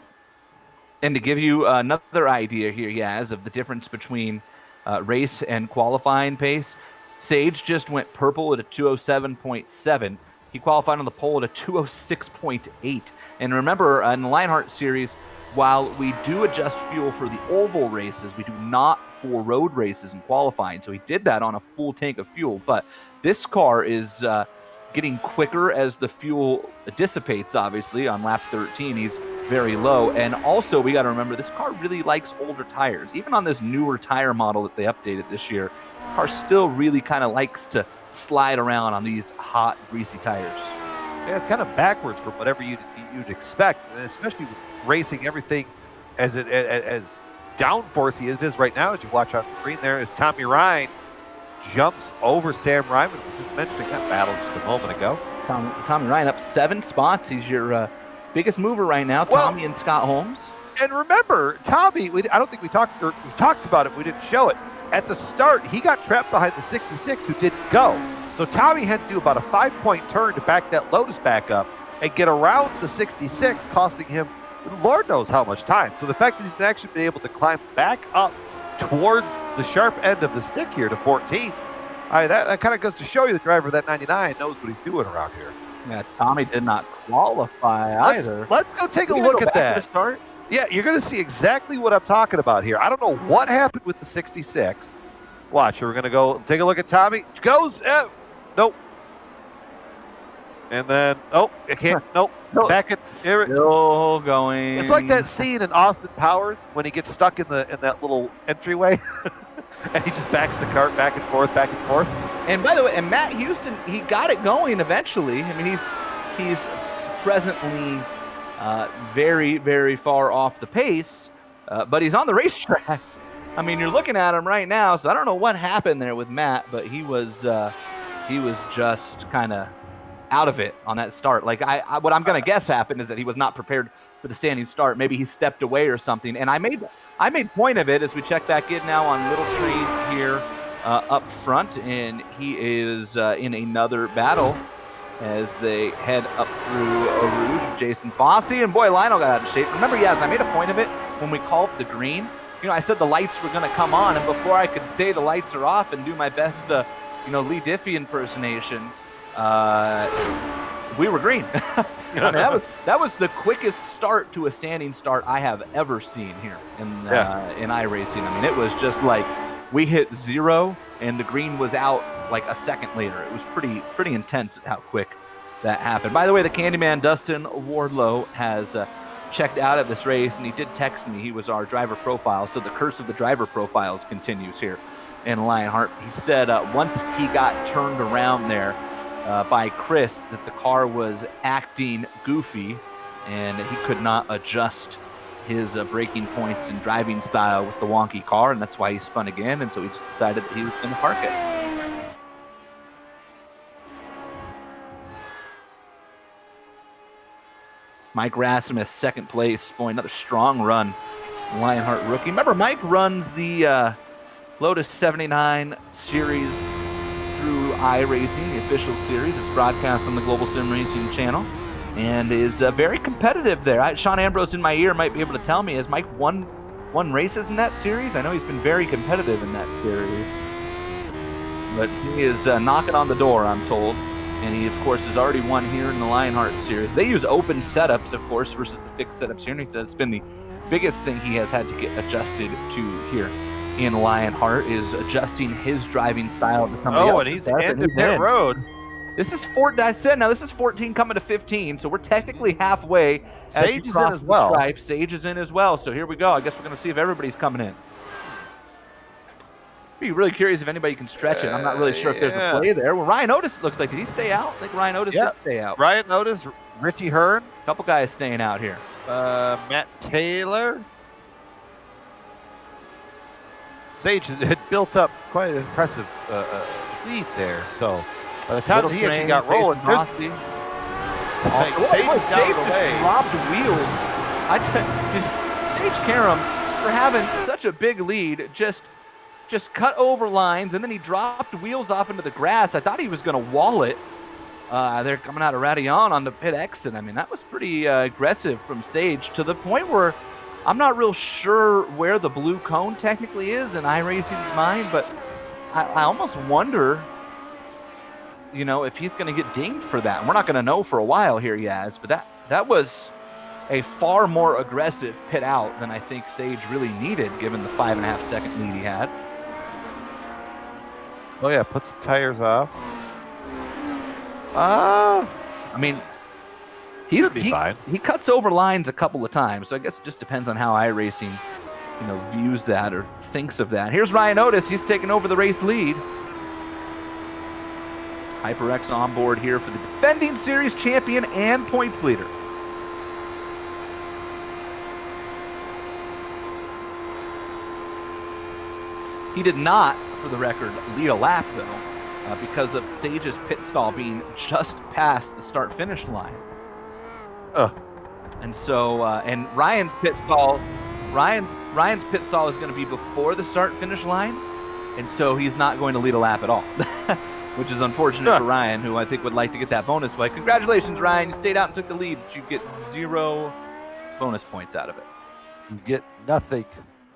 And to give you another idea here, Yaz, of the difference between race and qualifying pace, Sage just went purple at a 207.7. He qualified on the pole at a 206.8. And remember, in the Lionheart series, while we do adjust fuel for the oval races, we do not for road races and qualifying. So he did that on a full tank of fuel. But this car is getting quicker as the fuel dissipates, obviously. On lap 13, he's very low. And also, we got to remember, this car really likes older tires. Even on this newer tire model that they updated this year, the car still really kind of likes to slide around on these hot, greasy tires. Yeah, kind of backwards from whatever you'd expect, and especially with racing everything as downforcey as it is right now. As you watch on the screen there, as Tommy Ryan jumps over Sam Ryman. We were just mentioning that battle just a moment ago. Tommy Ryan up 7 spots. He's your biggest mover right now, Tommy and Scott Holmes. And remember, Tommy, I don't think we talked about it. We didn't show it. At the start, he got trapped behind the 66 who didn't go. So Tommy had to do about a 5-point turn to back that Lotus back up and get around the 66, costing him Lord knows how much time. So the fact that he's actually been able to climb back up towards the sharp end of the stick here to 14, that kind of goes to show you the driver of that 99 knows what he's doing around here. Yeah, Tommy did not qualify either. Let's go take a look at that. Start? Yeah, you're going to see exactly what I'm talking about here. I don't know what happened with the 66. Watch, we're going to go take a look at Tommy. Goes, nope. And then, I can't, nope. Back in. Still going. It's like that scene in Austin Powers when he gets stuck in that little entryway. And he just backs the cart back and forth, back and forth. And by the way, and Matt Houston, he got it going eventually. I mean, he's presently very, very far off the pace, but he's on the racetrack. I mean, you're looking at him right now, so I don't know what happened there with Matt, but he was just kind of out of it on that start. Like what I'm going to guess happened is that he was not prepared for the standing start. Maybe he stepped away or something. And I made point of it as we check back in now on Little Train here up front, and he is in another battle as they head up through Eau Rouge with Jason Fossey. And boy, Lionel got out of shape. Remember, yes, I made a point of it when we called the green. I said the lights were going to come on, and before I could say the lights are off and do my best, Lee Diffie impersonation, we were green. That was the quickest start to a standing start I have ever seen here in iRacing. I mean, it was just like we hit 0 and the green was out like a second later. It was pretty intense how quick that happened. By the way, the Candyman Dustin Wardlow has checked out of this race, and he did text me. He was our driver profile, so the curse of the driver profiles continues here in Lionheart. He said once he got turned around there by Chris, that the car was acting goofy and he could not adjust his braking points and driving style with the wonky car, and that's why he spun again, and so he just decided that he was going to park it. Mike Rasmus, second place. Boy, another strong run. Lionheart rookie. Remember, Mike runs the Lotus 79 series through iRacing, the official series. It's broadcast on the Global Sim Racing channel and is very competitive there. Sean Ambrose in my ear might be able to tell me, has Mike won races in that series? I know he's been very competitive in that series. But he is knocking on the door, I'm told. And he, of course, has already won here in the Lionheart series. They use open setups, of course, versus the fixed setups here. And he said it's been the biggest thing he has had to get adjusted to here in Lionheart is adjusting his driving style to come. Oh, and he's in the pit road. This is 14. I said now this is 14 coming to 15, so we're technically halfway. Sage is in as well. Stripe. Sage is in as well. So here we go. I guess we're going to see if everybody's coming in. Be really curious if anybody can stretch it. I'm not really sure if there's a play there. Well, Ryan Otis, it looks like. Did he stay out? I think Ryan Otis did stay out. Ryan Otis, Richie Hearn. A couple guys staying out here. Matt Taylor. Sage had built up quite an impressive lead there. So by the time he actually got rolling, Sage down the way. Dropped wheels. Sage Karam, for having such a big lead, just cut over lines, and then he dropped wheels off into the grass. I thought he was going to wall it. They're coming out of Radillon on the pit exit. I mean, that was pretty aggressive from Sage, to the point where I'm not real sure where the blue cone technically is in iRacing's mind, but I almost wonder, if he's going to get dinged for that. And we're not going to know for a while here, Yaz, but that was a far more aggressive pit out than I think Sage really needed, given the 5.5 second lead he had. Oh yeah, puts the tires off. I mean, he'll be fine. He cuts over lines a couple of times, so I guess it just depends on how iRacing, views that or thinks of that. Here's Ryan Otis. He's taking over the race lead. HyperX on board here for the defending series champion and points leader. He did not, for the record, lead a lap, though, because of Sage's pit stall being just past the start-finish line. And so, and Ryan's pit stall is going to be before the start-finish line, and so he's not going to lead a lap at all, which is unfortunate for Ryan, who I think would like to get that bonus. But congratulations, Ryan. You stayed out and took the lead, but you get 0 bonus points out of it. You get nothing.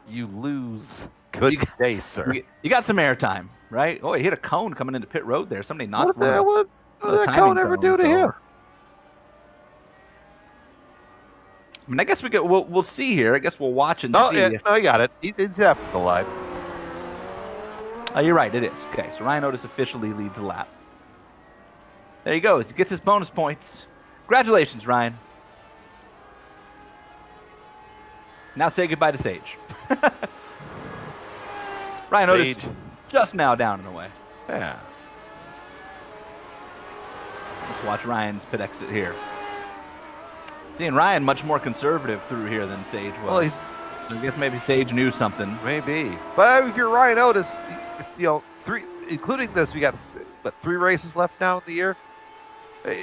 You lose. Good day, sir. You got some airtime, right? Oh, he hit a cone coming into pit road there. Somebody knocked one. What did that cone ever do to him? I mean, I guess we'll see here. I guess we'll watch and see. Yeah, no, I got it. It's after the line. Oh, you're right. It is. Okay, so Ryan Otis officially leads the lap. There you go. He gets his bonus points. Congratulations, Ryan. Now say goodbye to Sage. Ryan Otis just now down and away. Yeah. Let's watch Ryan's pit exit here. Seeing Ryan much more conservative through here than Sage was. Well, I guess maybe Sage knew something. Maybe. But if you're Ryan Otis, including this, we got 3 races left now in the year.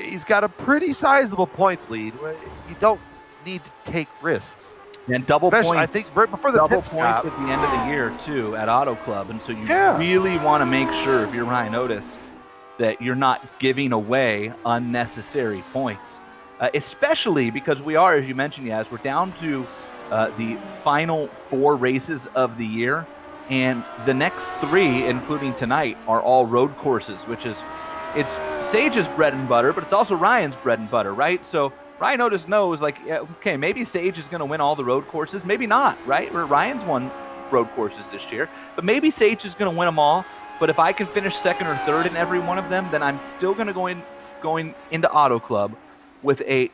He's got a pretty sizable points lead. You don't need to take risks. And double points. I think right before the double points at the end of the year too at Auto Club, and so you really want to make sure, if you're Ryan Otis, that you're not giving away unnecessary points, especially because we are, as you mentioned, Yaz, we're down to the final 4 races of the year, and the next 3, including tonight, are all road courses, which is it's Sage's bread and butter, but it's also Ryan's bread and butter, right? So Ryan Otis knows, like, yeah, okay, maybe Sage is going to win all the road courses, maybe not, right? Or Ryan's won road courses this year, but maybe Sage is going to win them all. But if I can finish second or third in every one of them, then I'm still going to going into Auto Club with a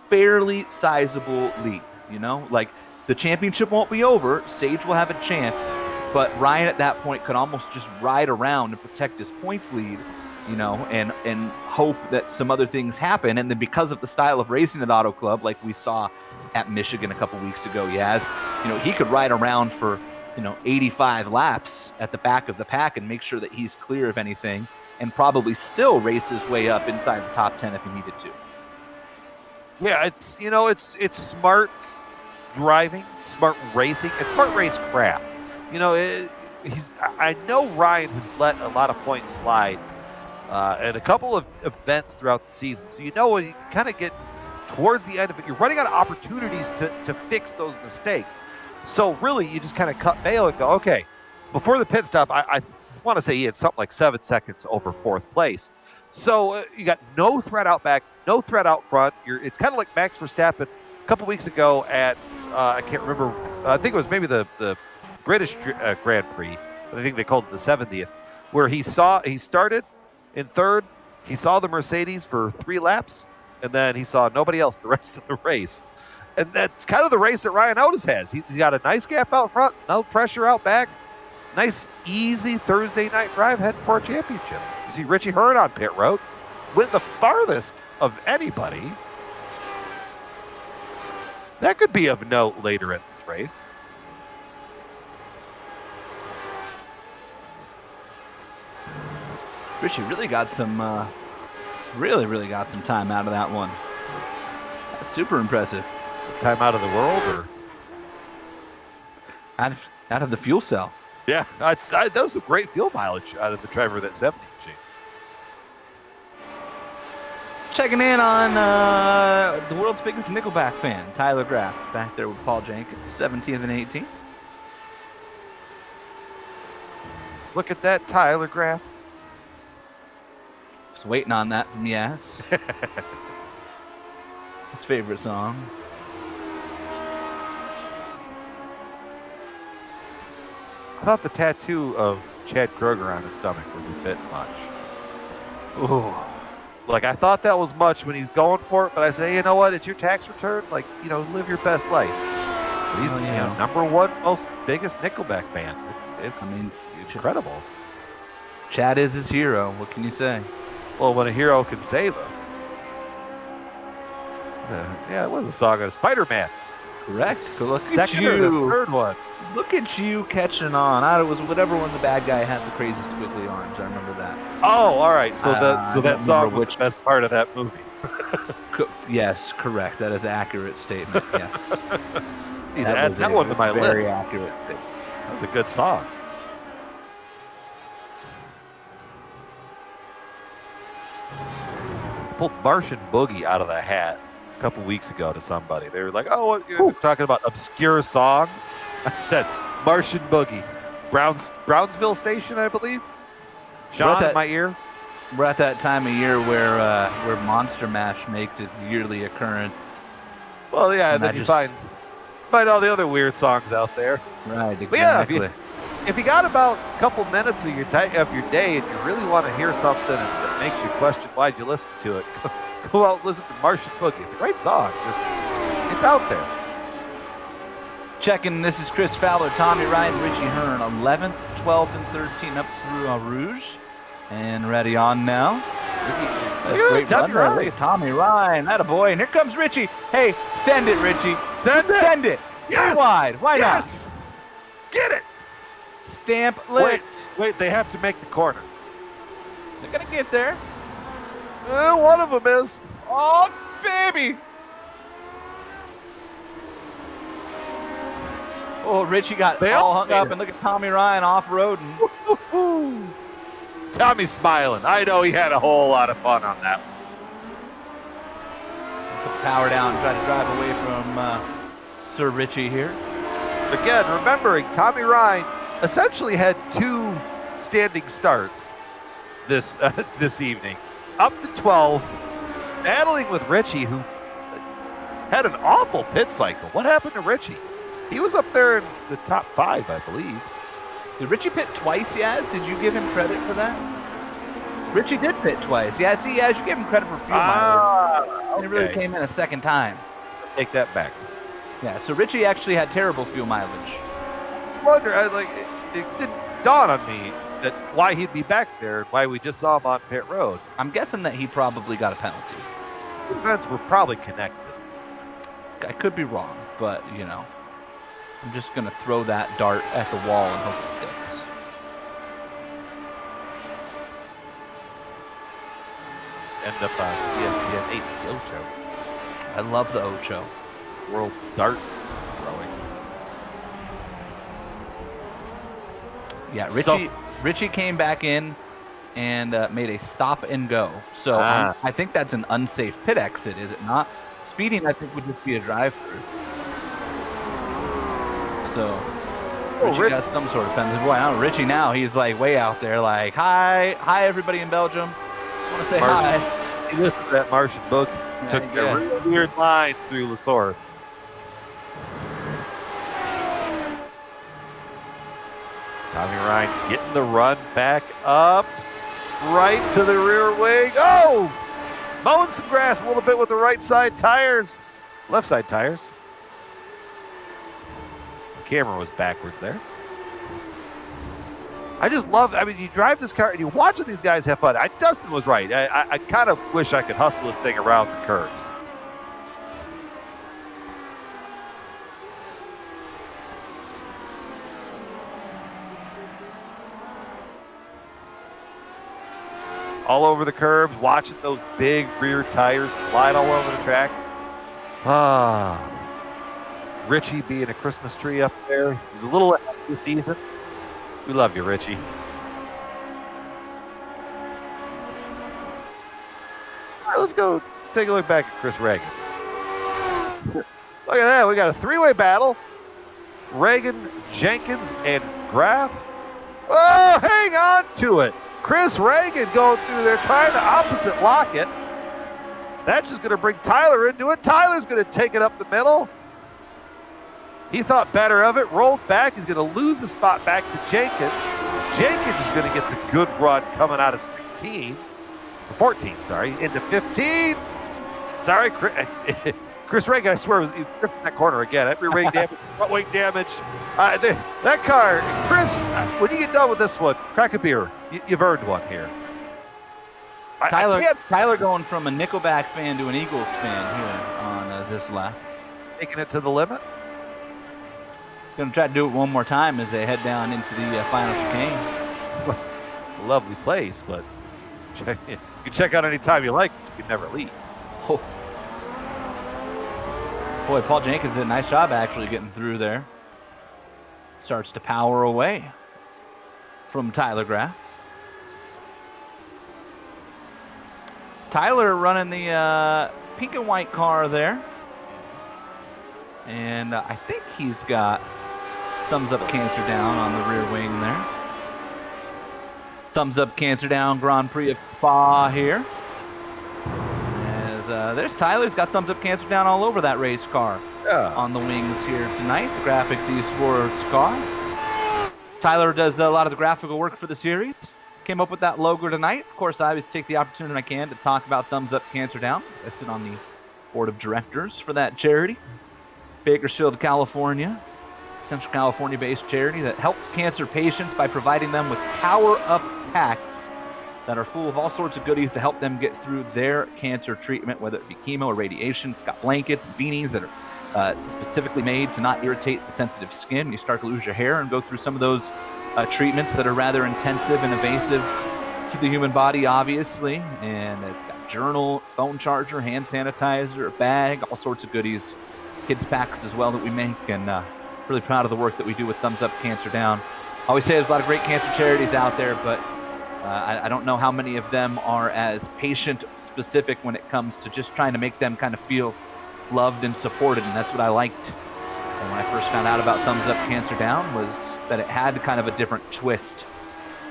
fairly sizable lead. You know, like, the championship won't be over. Sage will have a chance, but Ryan at that point could almost just ride around and protect his points lead, you know, and hope that some other things happen. And then because of the style of racing at Auto Club, like we saw at Michigan a couple weeks ago, Yaz, you know, he could ride around for, 85 laps at the back of the pack and make sure that he's clear of anything, and probably still race his way up inside the top 10 if he needed to. Yeah, it's smart driving, smart racing, and smart racecraft. I know Ryan has let a lot of points slide at a couple of events throughout the season. So when you kind of get towards the end of it, you're running out of opportunities to fix those mistakes. So really, you just kind of cut bail and go, okay, before the pit stop, I want to say he had something like 7 seconds over 4th place. So you got no threat out back, no threat out front. It's kind of like Max Verstappen a couple weeks ago at, I can't remember, I think it was maybe the British Grand Prix, I think they called it the 70th, where he started in 3rd, he saw the Mercedes for 3 laps, and then he saw nobody else the rest of the race. And that's kind of the race that Ryan Otis has. He's got a nice gap out front, no pressure out back. Nice, easy Thursday night drive heading for a championship. You see Richie Hearn on pit road, went the farthest of anybody. That could be of note later in this race. Richie really got some, really got some time out of that one. That's super impressive. Time out of the world, or out of the fuel cell. Yeah, that was some great fuel mileage out of the driver of that 70 machine. Checking in on the world's biggest Nickelback fan, Tyler Graff, back there with Paul Jenkins, 17th and 18th. Look at that, Tyler Graff. Just waiting on that from Yaz. His favorite song. I thought the tattoo of Chad Kroeger on his stomach was a bit much. Ooh. Like, I thought that was much when he was going for it, but I say, you know what? It's your tax return. Like, live your best life. But he's number 1 most biggest Nickelback fan. It's incredible. Chad is his hero. What can you say? Well, when a hero can save us. It was a song of Spider-Man. Correct. Look Second at you. Or the third one. Look at you catching on. It was whatever one the bad guy had the crazy squiggly arms. I remember that. Oh, all right. So that song was the best part of that movie. Yes, correct. That is an accurate statement. Yes. Need to add that one to my list. Very accurate statement. That was a good song. Pulled Martian Boogie out of the hat a couple weeks ago to somebody. They were like, "Oh, what, you're talking about obscure songs?" I said, "Martian Boogie, Brownsville Station, I believe." Sean in my ear. We're at that time of year where Monster Mash makes its yearly occurrence. Well, yeah, and then you find all the other weird songs out there. Right, exactly. But yeah, if you got about a couple minutes of your day and you really want to hear something that makes you question why'd you listen to it, go out and listen to Martian Boogie. It's a great song. It's out there. Checking, this is Chris Fowler, Tommy Ryan, Richie Hearn, 11th, 12th, and 13th up through Rouge. And ready on now. That's great run there. Look at Tommy Ryan. That a boy. And here comes Richie. Hey, send it, Richie. Send it. Yes. Wide. Why not? Get it. Stamp licked. Wait, they have to make the corner. They're going to get there. One of them is. Oh, baby. Oh, Richie got all hung up, and look at Tommy Ryan off-roading. Tommy's smiling. I know he had a whole lot of fun on that one. Put the power down, try to drive away from Sir Richie here. Again, remembering Tommy Ryan essentially had 2 standing starts this evening. Up to 12, battling with Richie, who had an awful pit cycle. What happened to Richie? He was up there in the top 5, I believe. Did Richie pit twice, Yaz? Did you give him credit for that? Richie did pit twice. Yeah, see, Yaz, you give him credit for fuel mileage. Okay. It really came in a second time. Take that back. Yeah, so Richie actually had terrible fuel mileage. I wonder, it didn't dawn on me that why he'd be back there and why we just saw him on pit road. I'm guessing that he probably got a penalty. The events were probably connected. I could be wrong, but, you know, I'm just going to throw that dart at the wall and hope it sticks. End up on ESPN 8, the Ocho. I love the Ocho. World dart throwing. Yeah, So- Richie came back in and made a stop and go. So I think that's an unsafe pit exit, is it not? Speeding, I think, would just be a drive-through. So Richie got some sort of penalty. Boy, I don't know. Richie now, he's like way out there, like, hi everybody in Belgium. I want to say hi. He listened to that Martian book. Yeah, Took I a guess. real weird line through Lasource. Tommy Ryan getting the run back up, right to the rear wing. Oh! Mowing some grass a little bit with the right side tires. Left side tires. The camera was backwards there. I just love, you drive this car and you watch these guys have fun. Dustin was right. I kind of wish I could hustle this thing around the curves. All over the curbs, watching those big rear tires slide all over the track. Richie being a Christmas tree up there. He's a little ahead of the season. We love you, Richie. All right, let's take a look back at Chris Reagan. Look at that. We got a 3-way battle. Reagan, Jenkins, and Graff. Oh, hang on to it. Chris Reagan going through there trying to opposite lock it. That's just going to bring Tyler into it. Tyler's going to take it up the middle. He thought better of it, rolled back. He's going to lose the spot back to Jenkins. Jenkins is going to get the good run coming out of 14, into 15. Sorry, Chris Reagan, I swear, he was drifting that corner again. That rear wing damage, front wing damage. That car, Chris, when you get done with this one, crack a beer. You've earned one here. Tyler going from a Nickelback fan to an Eagles fan here on this lap. Taking it to the limit. Going to try to do it one more time as they head down into the final chicane. It's a lovely place, but you can check out any time you like, but you can never leave. Oh. Boy, Paul Jenkins did a nice job actually getting through there. Starts to power away from Tyler Graff. Tyler running the pink and white car there. And I think he's got thumbs up, cancer down on the rear wing there. Thumbs up, cancer down, Grand Prix of Spa here. As there's Tyler's got thumbs up, cancer down all over that race car on the wings here tonight. The Graphics Esports car. Tyler does a lot of the graphical work for the series. Came up with that logo tonight. Of course, I always take the opportunity I can to talk about Thumbs Up, Cancer Down. I sit on the board of directors for that charity. Bakersfield, California, Central California-based charity that helps cancer patients by providing them with power-up packs that are full of all sorts of goodies to help them get through their cancer treatment, whether it be chemo or radiation. It's got blankets, beanies that are specifically made to not irritate the sensitive skin. You start to lose your hair and go through some of those treatments that are rather intensive and invasive to the human body, obviously. And it's got journal, phone charger, hand sanitizer, bag, all sorts of goodies. Kids packs as well that we make, and really proud of the work that we do with Thumbs Up, Cancer Down. I always say there's a lot of great cancer charities out there, but I don't know how many of them are as patient-specific when it comes to just trying to make them kind of feel loved and supported, and that's what I liked And when I first found out about Thumbs Up Cancer Down was that it had kind of a different twist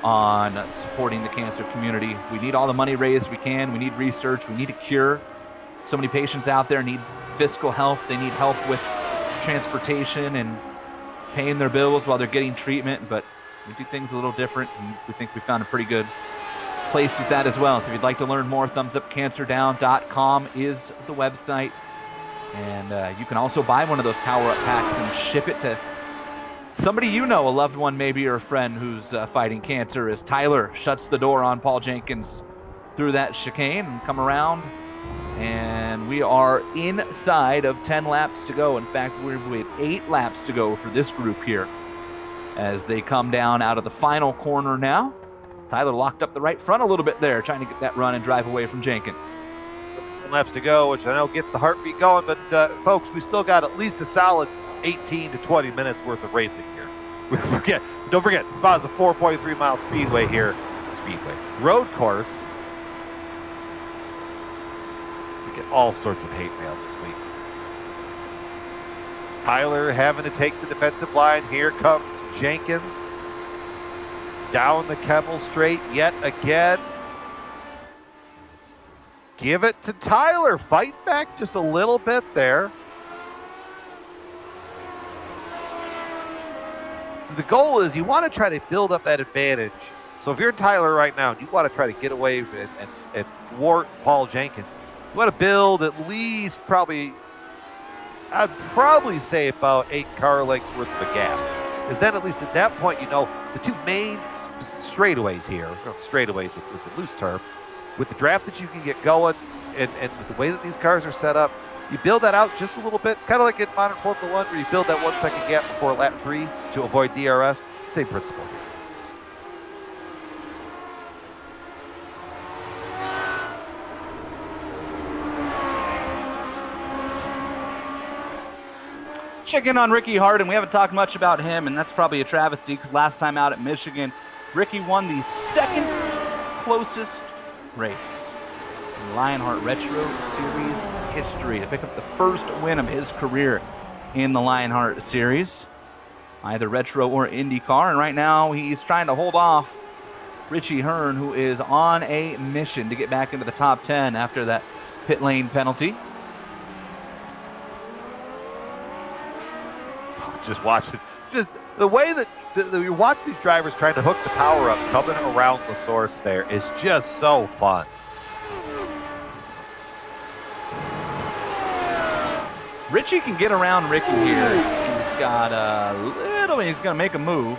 on supporting the cancer community. We need all the money raised we can. We need research. We need a cure. So many patients out there need fiscal help. They need help with transportation and paying their bills while they're getting treatment. But we do things a little different, and we think we found a pretty good place with that as well. So if you'd like to learn more, thumbsupcancerdown.com is the website. And you can also buy one of those power-up packs and ship it to somebody you know, a loved one maybe, or a friend who's fighting cancer, as Tyler shuts the door on Paul Jenkins through that chicane and come around. And we are inside of 10 laps to go. In fact, we have 8 laps to go for this group here as they come down out of the final corner now. Tyler locked up the right front a little bit there, trying to get that run and drive away from Jenkins. 10 laps to go, which I know gets the heartbeat going, but folks, we still got at least a solid 18 to 20 minutes worth of racing here. Don't forget, Spa's a 4.3 mile speedway here. Road course. We get all sorts of hate mail this week. Tyler having to take the defensive line. Here comes Jenkins. Down the Keppel straight yet again. Give it to Tyler. Fight back just a little bit there. So the goal is you want to try to build up that advantage. So if you're Tyler right now and you want to try to get away and thwart Paul Jenkins, you want to build at least I'd probably say about 8 car lengths worth of a gap. Because then at least at that point, you know, the two main straightaways here, straightaways is a loose term, with the draft that you can get going and with the way that these cars are set up, you build that out just a little bit. It's kind of like in modern Formula 1 where you build that 1 second gap before lap 3 to avoid DRS. Same principle. Checking on Ricky Harden. We haven't talked much about him, and that's probably a travesty because last time out at Michigan, Ricky won the second closest race in Lionheart Retro Series history to pick up the first win of his career in the Lionheart Series, either Retro or IndyCar. And right now he's trying to hold off Richie Hearn, who is on a mission to get back into the top 10 after that pit lane penalty. Just watch it. Just the way that you watch these drivers trying to hook the power up coming around the source there is just so fun. Richie can get around Ricky here. He's got a little bit, he's going to make a move.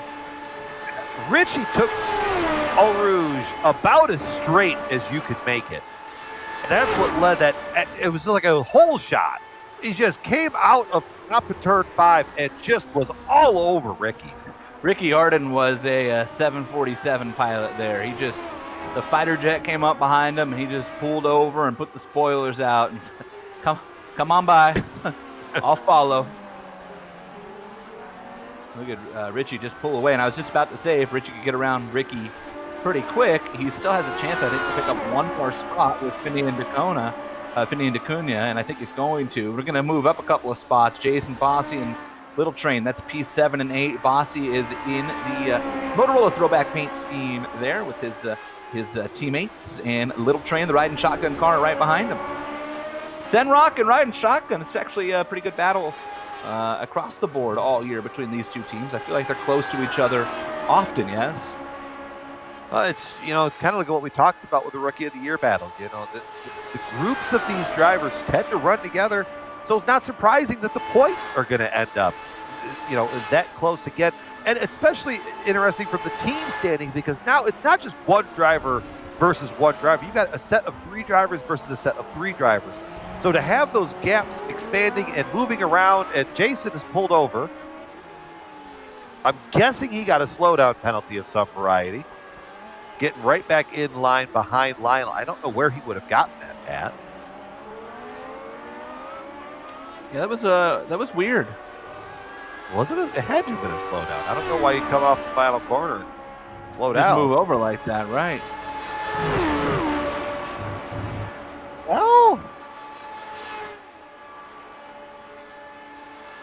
Richie took Eau Rouge about as straight as you could make it. And that's what led that. It was like a hole shot. He just came out of up to turn 5 and just was all over Ricky. Ricky Harden was a 747 pilot there. The fighter jet came up behind him and he just pulled over and put the spoilers out and said, come on by. I'll follow. Look at Richie just pull away. And I was just about to say, if Richie could get around Ricky pretty quick, he still has a chance, I think, to pick up one more spot with Finney and Dacuna, and I think he's going to. We're going to move up a couple of spots. Jason Bossy and Little Train. That's P7 and 8. Bossy is in the Motorola throwback paint scheme there with his teammates. And Little Train, the riding shotgun car, right behind him. Senrock and riding shotgun. It's actually a pretty good battle across the board all year between these two teams. I feel like they're close to each other often, yes? It's kind of like what we talked about with the Rookie of the Year battle. You know, the groups of these drivers tend to run together, so it's not surprising that the points are going to end up, that close again. And especially interesting from the team standing, because now it's not just one driver versus one driver. You've got a set of 3 drivers versus a set of 3 drivers. So to have those gaps expanding and moving around, and Jason is pulled over. I'm guessing he got a slowdown penalty of some variety. Getting right back in line behind Lionel. I don't know where he would have gotten that at. Yeah, that was weird. Wasn't it? It had to have been a slowdown. I don't know why you come off the final corner and slow down. Just move over like that, right? Well,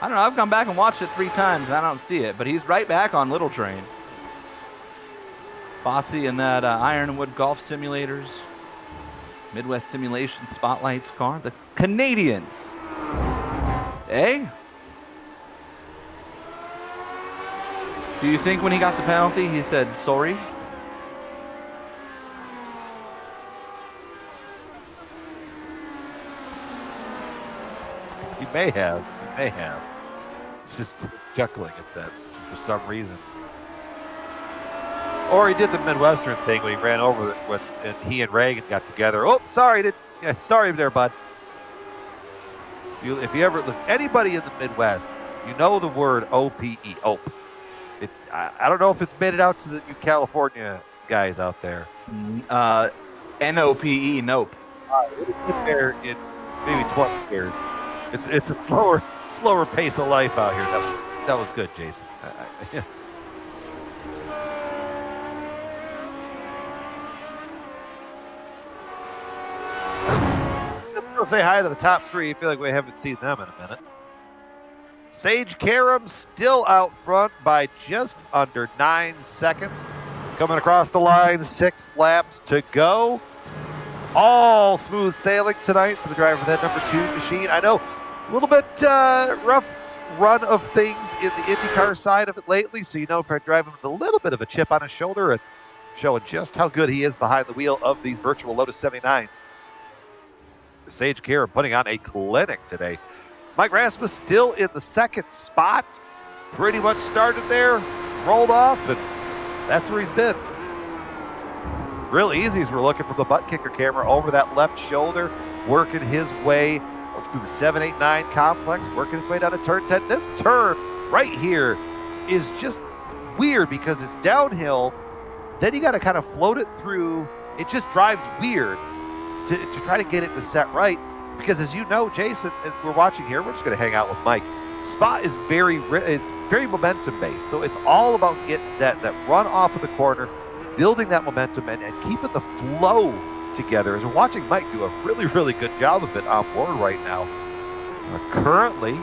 I don't know. I've gone back and watched it 3 times, and I don't see it. But he's right back on Little Train. Bossy in that Ironwood Golf Simulators, Midwest Simulation Spotlights car. The Canadian. Eh? Do you think when he got the penalty, he said sorry? He may have. He may have. He's just chuckling at that for some reason. Or he did the Midwestern thing when he ran over with, and he and Reagan got together. Oh, sorry, sorry there, bud. If anybody in the Midwest, you know the word OPE, OPE. I don't know if it's made it out to you California guys out there. NOPE, nope. It'll get there in maybe 20 years. It's a slower pace of life out here. That was good, Jason. Yeah. Say hi to the top 3. I feel like we haven't seen them in a minute. Sage Karam still out front by just under 9 seconds. Coming across the line, 6 laps to go. All smooth sailing tonight for the driver of that number 2 machine. I know a little bit rough run of things in the IndyCar side of it lately, so driving with a little bit of a chip on his shoulder and showing just how good he is behind the wheel of these virtual Lotus 79s. Sage Karam putting on a clinic today. Mike Rasmus still in the 2nd spot. Pretty much started there, rolled off, and that's where he's been. Real easy as we're looking from the butt kicker camera over that left shoulder, working his way through the 789 complex, working his way down to turn 10. This turn right here is just weird because it's downhill. Then you got to kind of float it through. It just drives weird to try to get it to set right, because as you know, Jason, as we're watching here, we're just going to hang out with Mike. Spa is very momentum based, so it's all about getting that run off of the corner, building that momentum, and keeping the flow together. As we're watching Mike do a really, really good job of it on board right now. We're currently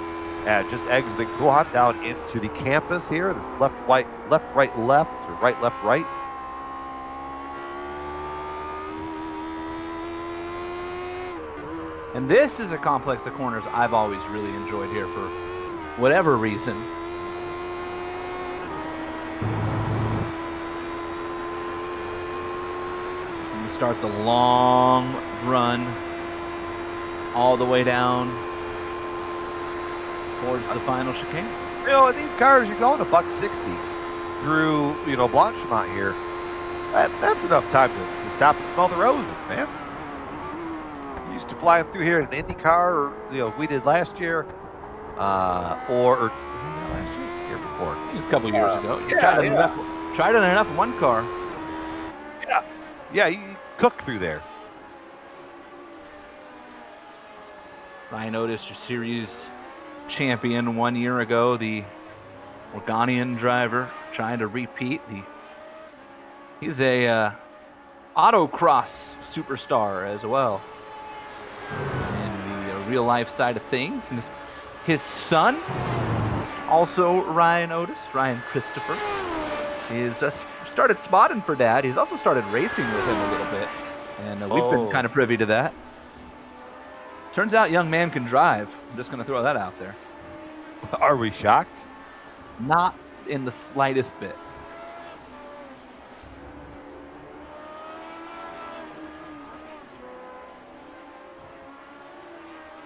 just exiting Guan down into the campus here. This left, right, left, or right, left, right. And this is a complex of corners I've always really enjoyed here for whatever reason. And you start the long run all the way down towards the final chicane. In these cars, you're going a $160 through, Blanchimont here. That's enough time to stop and smell the roses, man. Used to fly through here in an Indy car, or we did last year, or last year before. A couple years ago. You tried it enough in one car. Yeah, you cook through there. Ryan Otis, your series champion 1 year ago, the Oregonian driver, trying to repeat. He's a autocross superstar as well. In the real life side of things, and his son, also Ryan Otis, Ryan Christopher, is started spotting for Dad. He's also started racing with him a little bit, and we've been kind of privy to that. Turns out, young man can drive. I'm just going to throw that out there. Are we shocked? Not in the slightest bit.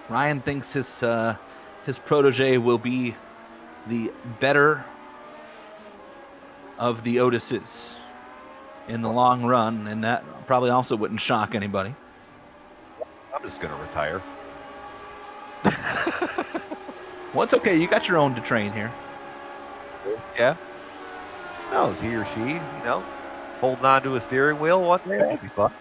Ryan thinks his protege will be the better of the Otises in the long run, and that probably also wouldn't shock anybody. I'm just going to retire. Well, it's okay. You got your own to train here. Yeah. No, is he or she, holding on to a steering wheel one day? That'd be fun.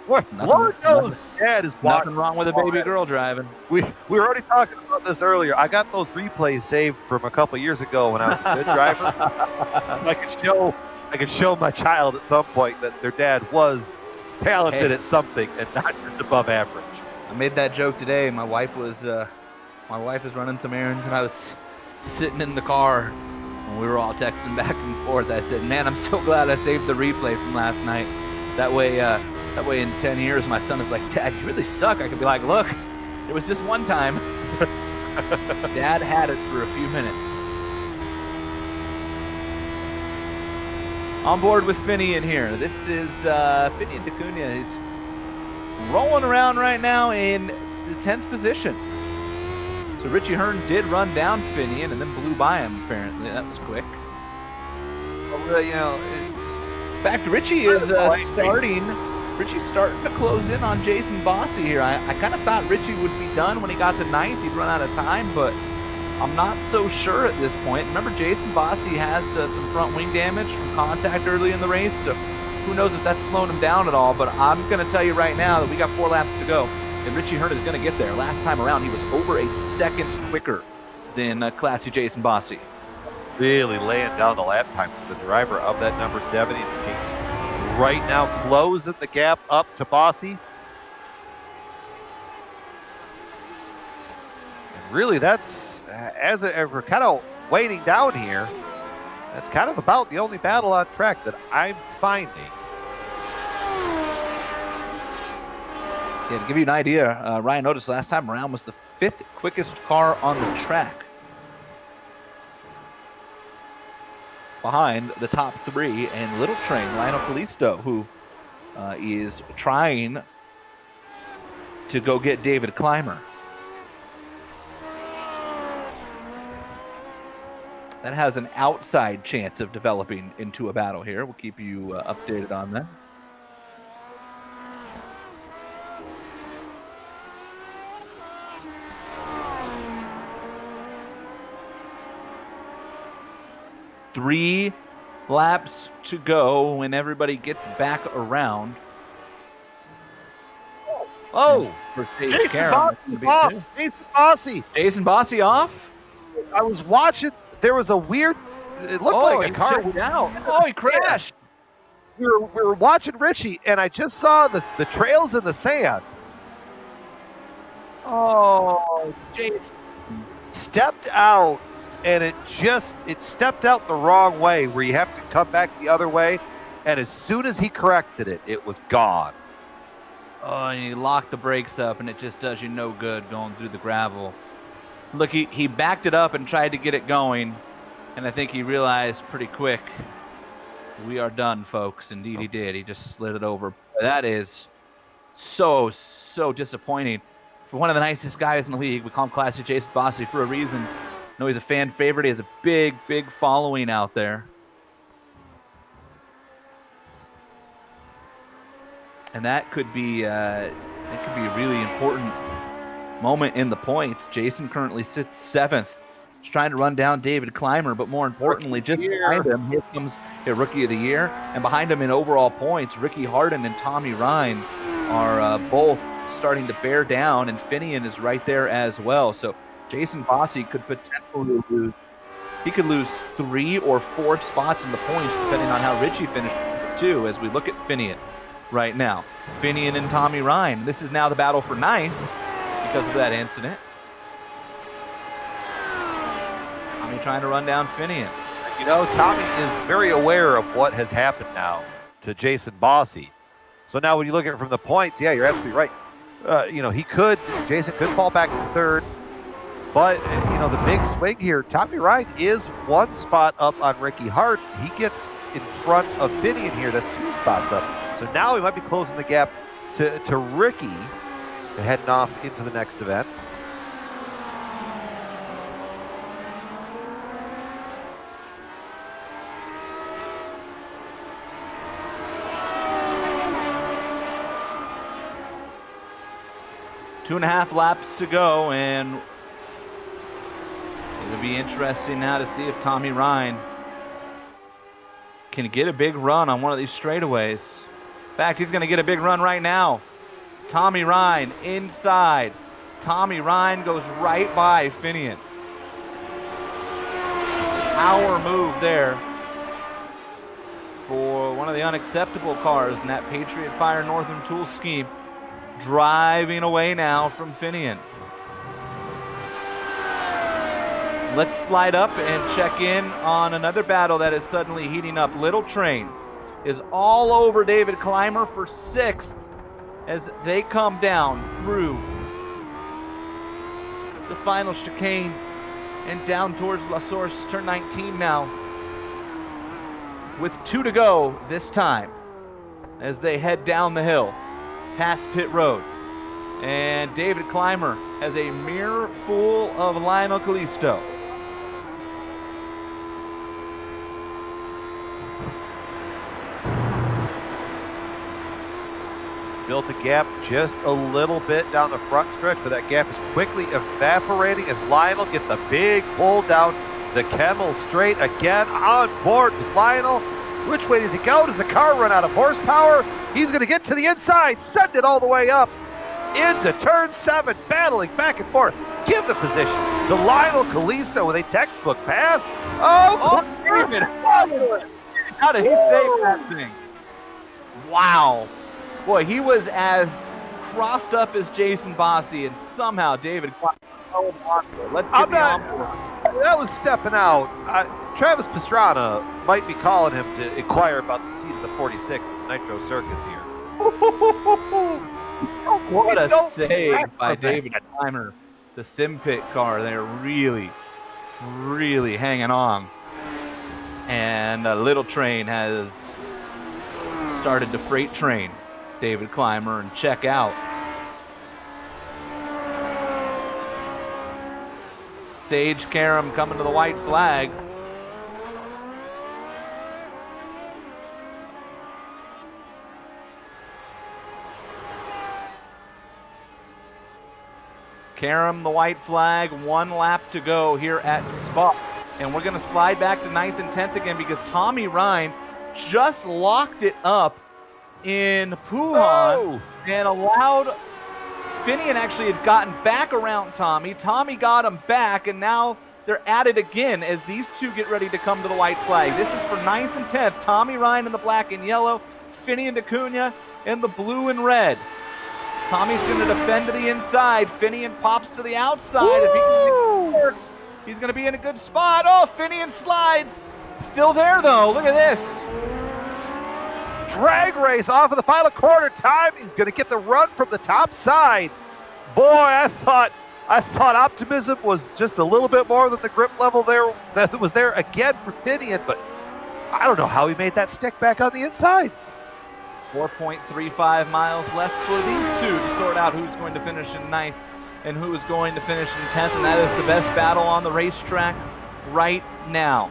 Lord knows Dad is watching. Nothing wrong with a baby girl driving. We were already talking about this earlier. I got those replays saved from a couple years ago when I was a good driver. So I could show my child at some point that their dad was talented at something and not just above average. I made that joke today. My wife was My wife is running some errands, and I was sitting in the car, and we were all texting back and forth. I said, man, I'm so glad I saved the replay from last night. That way in 10 years, my son is like, Dad, you really suck. I could be like, look, it was just one time. Dad had it for a few minutes. On board with Finian here. This is Finian D'Acunha. He's rolling around right now in the 10th position. So Richie Hearn did run down Finian and then blew by him, apparently. That was quick. Well, you know, it's... In fact, Richie is starting to close in on Jason Bossy here. I kind of thought Richie would be done when he got to 9th. He'd run out of time, but I'm not so sure at this point. Remember, Jason Bossy has some front wing damage from contact early in the race, so who knows if that's slowing him down at all. But I'm going to tell you right now that we got 4 laps to go, and Richie Hearn is going to get there. Last time around, he was over a second quicker than classy Jason Bossy. Really laying down the lap time for the driver of that number 70 team. Right now, closing the gap up to Bossy. And really, that's, as we're kind of waiting down here, that's kind of about the only battle on track that I'm finding. Yeah, to give you an idea, Ryan Otis last time around was the 5th quickest car on the track, behind the top 3 and Little Train, Lionel Callisto, who is trying to go get David Clymer. That has an outside chance of developing into a battle here. We'll keep you updated on that. Three laps to go when everybody gets back around. Oh, Jason Bossy. Jason Bossy off? I was watching. There was a weird, it looked like a car went down. Oh, he crashed. We were watching Richie, and I just saw the trails in the sand. Oh, Jason stepped out, and it stepped out the wrong way, where you have to come back the other way, and as soon as he corrected it, it was gone. Oh, and he locked the brakes up, and it just does you no good going through the gravel. Look, he backed it up and tried to get it going, and I think he realized pretty quick, we are done, folks. Indeed he did. He just slid it over. That is so disappointing. For one of the nicest guys in the league, we call him Classy Jason Bossy for a reason. I know he's a fan favorite. He has a big following out there. And that could be a really important moment in the points. Jason currently sits 7th. He's trying to run down David Clymer, but more importantly, just behind him, here comes a Rookie of the Year. And behind him in overall points, Ricky Harden and Tommy Ryan are both starting to bear down, and Finian is right there as well. So Jason Bossy could potentially lose 3 or 4 spots in the points, depending on how Richie finished too, as we look at Finian right now. Finian and Tommy Ryan. This is now the battle for 9th because of that incident. Tommy trying to run down Finian. You know, Tommy is very aware of what has happened now to Jason Bossy. So now when you look at it from the points, yeah, you're absolutely right. Jason could fall back to 3rd. But, the big swing here, Tommy Ryan is 1 spot up on Ricky Hart. He gets in front of Finian here. That's 2 spots up. So now he might be closing the gap to Ricky, heading off into the next event. Two and a half laps to go, and it'll be interesting now to see if Tommy Ryan can get a big run on one of these straightaways. In fact, he's going to get a big run right now. Tommy Ryan inside. Tommy Ryan goes right by Finian. Power move there for one of the unacceptable cars in that Patriot Fire Northern Tool scheme. Driving away now from Finian. Let's slide up and check in on another battle that is suddenly heating up. Little Train is all over David Clymer for 6th as they come down through the final chicane and down towards La Source, turn 19 now, with 2 to go this time as they head down the hill past pit road. And David Clymer has a mirror full of Lionel Callisto. Built a gap just a little bit down the front stretch, but that gap is quickly evaporating as Lionel gets the big pull down the Camel Straight. Again on board with Lionel. Which way does he go? Does the car run out of horsepower? He's going to get to the inside, send it all the way up into turn 7, battling back and forth. Give the position to Lionel Callisto with a textbook pass. Oh, David! How did he save that thing? Wow. Boy, he was as crossed up as Jason Bossi, and somehow David held on to it. Let's get the encore. That was stepping out. Travis Pastrana might be calling him to inquire about the seat of the 46th Nitro Circus here. What a save by David Clymer. The Sim Pit car, they're really, really hanging on. And Little Train has started to freight train David Clymer and check out. Sage Karam coming to the white flag. Karam, the white flag, 1 lap to go here at Spa. And we're going to slide back to 9th and 10th again because Tommy Ryan just locked it up in Puhan and allowed Finian actually had gotten back around Tommy. Tommy got him back, and now they're at it again as these two get ready to come to the white flag. This is for 9th and 10th. Tommy Ryan in the black and yellow, Finian DeCunha in the blue and red. Tommy's going to defend to the inside. Finian pops to the outside. If he can get it, he's going to be in a good spot. Oh, Finian slides. Still there, though. Look at this. Drag race off of the final quarter time. He's going to get the run from the top side. Boy, I thought optimism was just a little bit more than the grip level there that was there again for Finian, but I don't know how he made that stick back on the inside. 4.35 miles left for these two to sort out who's going to finish in 9th and who is going to finish in 10th, and that is the best battle on the racetrack right now.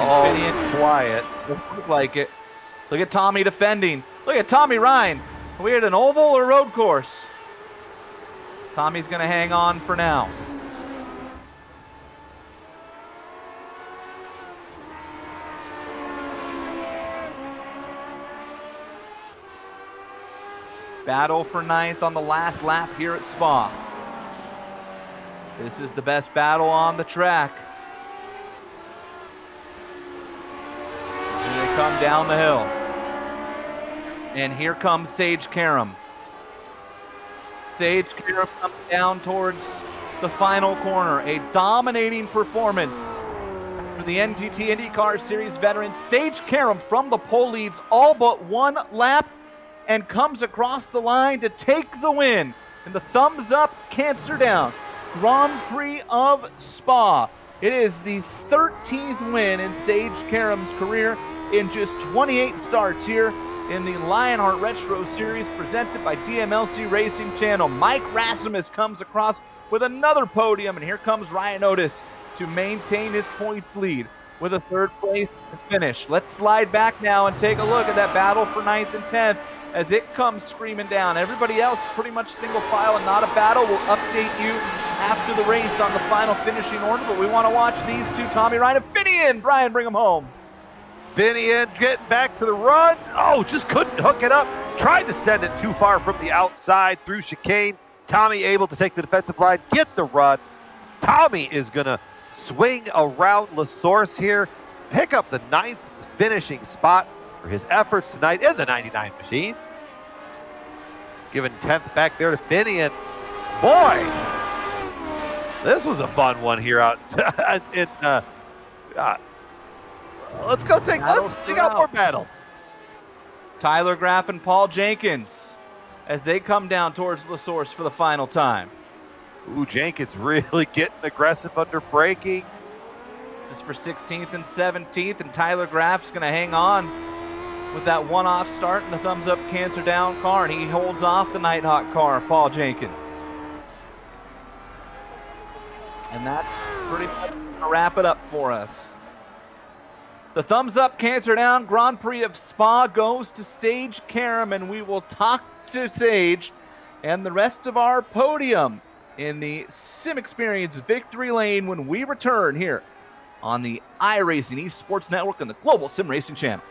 Oh, quiet. Look like it. Look at Tommy defending. Look at Tommy Ryan. Are we at an oval or road course? Tommy's going to hang on for now. Battle for 9th on the last lap here at Spa. This is the best battle on the track. And they come down the hill. And here comes Sage Karam. Sage Karam comes down towards the final corner. A dominating performance for the NTT IndyCar Series veteran. Sage Karam from the pole leads all but 1 lap and comes across the line to take the win. And the thumbs up, cancer down. Grand Prix of Spa. It is the 13th win in Sage Karam's career in just 28 starts here in the Lionheart Retro Series presented by DMLC Racing Channel. Mike Rasmus comes across with another podium, and here comes Ryan Otis to maintain his points lead with a 3rd place finish. Let's slide back now and take a look at that battle for 9th and 10th as it comes screaming down. Everybody else pretty much single file and not a battle. We'll update you after the race on the final finishing order, but we want to watch these two, Tommy Ryan and Finian. Brian, bring them home. Finian getting back to the run. Oh, just couldn't hook it up. Tried to send it too far from the outside through chicane. Tommy able to take the defensive line, get the run. Tommy is going to swing around La Source here, pick up the 9th finishing spot for his efforts tonight in the 99 machine. Giving 10th back there to Finney, and boy, this was a fun one here out in let's dig out more battles. Tyler Graff and Paul Jenkins as they come down towards the source for the final time. Ooh, Jenkins really getting aggressive under braking. This is for 16th and 17th, and Tyler Graff's going to hang on with that one-off start in the thumbs-up cancer down car, and he holds off the Nighthawk car, Paul Jenkins. And that's pretty much going to wrap it up for us. The thumbs-up cancer down Grand Prix of Spa goes to Sage Karam, and we will talk to Sage and the rest of our podium in the Sim Experience Victory Lane when we return here on the iRacing Esports Network and the Global Sim Racing Channel.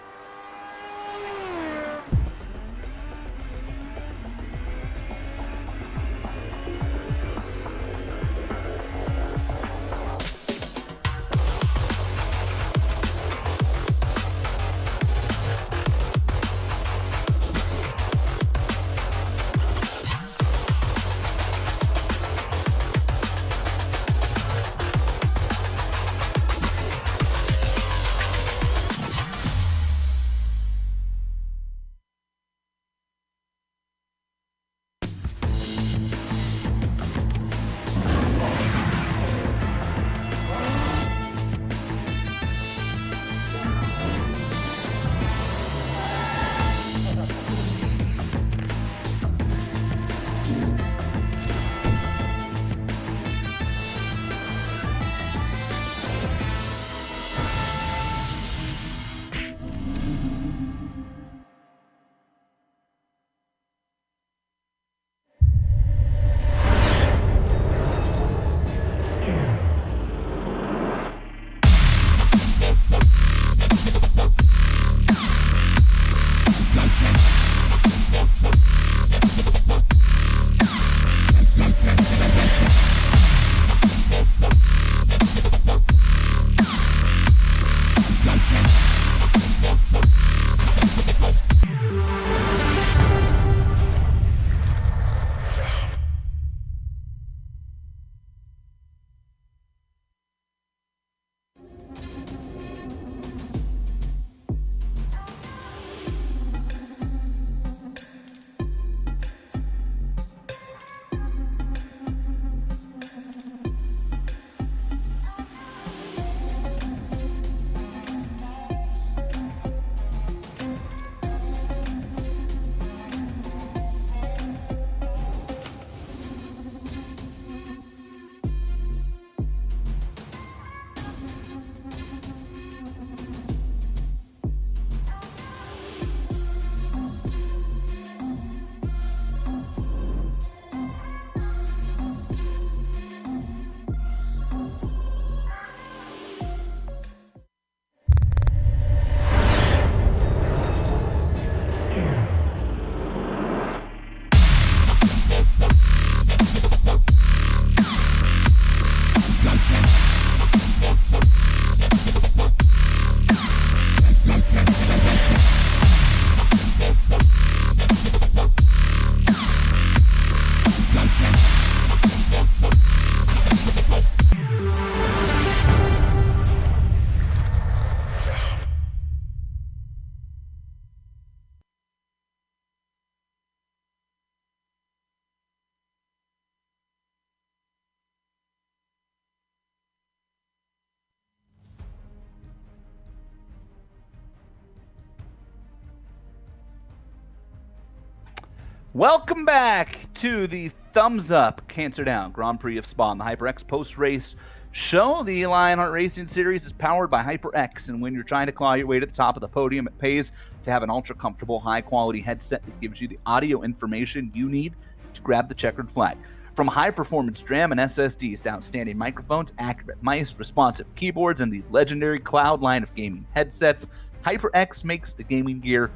Welcome back to the Thumbs Up Cancer Down Grand Prix of Spa on the HyperX post-race show. The Lionheart Racing Series is powered by HyperX, and when you're trying to claw your way to the top of the podium, it pays to have an ultra-comfortable, high-quality headset that gives you the audio information you need to grab the checkered flag. From high-performance DRAM and SSDs to outstanding microphones, accurate mice, responsive keyboards, and the legendary Cloud line of gaming headsets, HyperX makes the gaming gear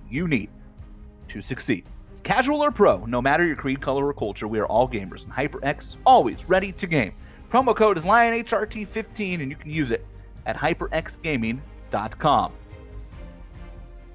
you need to succeed. Casual or pro, no matter your creed, color, or culture, we are all gamers, and HyperX is always ready to game. Promo code is LionHRT15, and you can use it at hyperxgaming.com.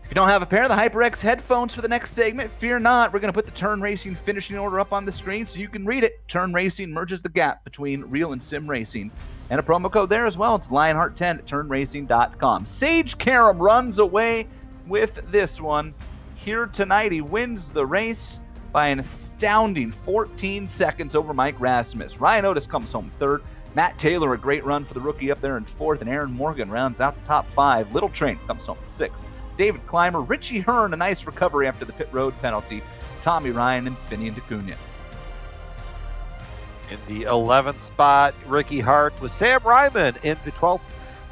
If If you don't have a pair of the HyperX headphones for the next segment, fear not. We're going to put the Turn Racing finishing order up on the screen so you can read it. Turn Racing merges the gap between real and sim racing. And a promo code there as well. It's Lionheart10 at turnracing.com. Sage Karam runs away with this one. Here tonight, he wins the race by an astounding 14 seconds over Mike Rasmus. Ryan Otis comes home third. Matt Taylor, a great run for the rookie up there in fourth. And Aaron Morgan rounds out the top five. Little Train comes home sixth. David Clymer, Richie Hearn, a nice recovery after the pit road penalty. Tommy Ryan and Finian DeCunha. In the 11th spot, Ricky Hart with Sam Ryman in the 12th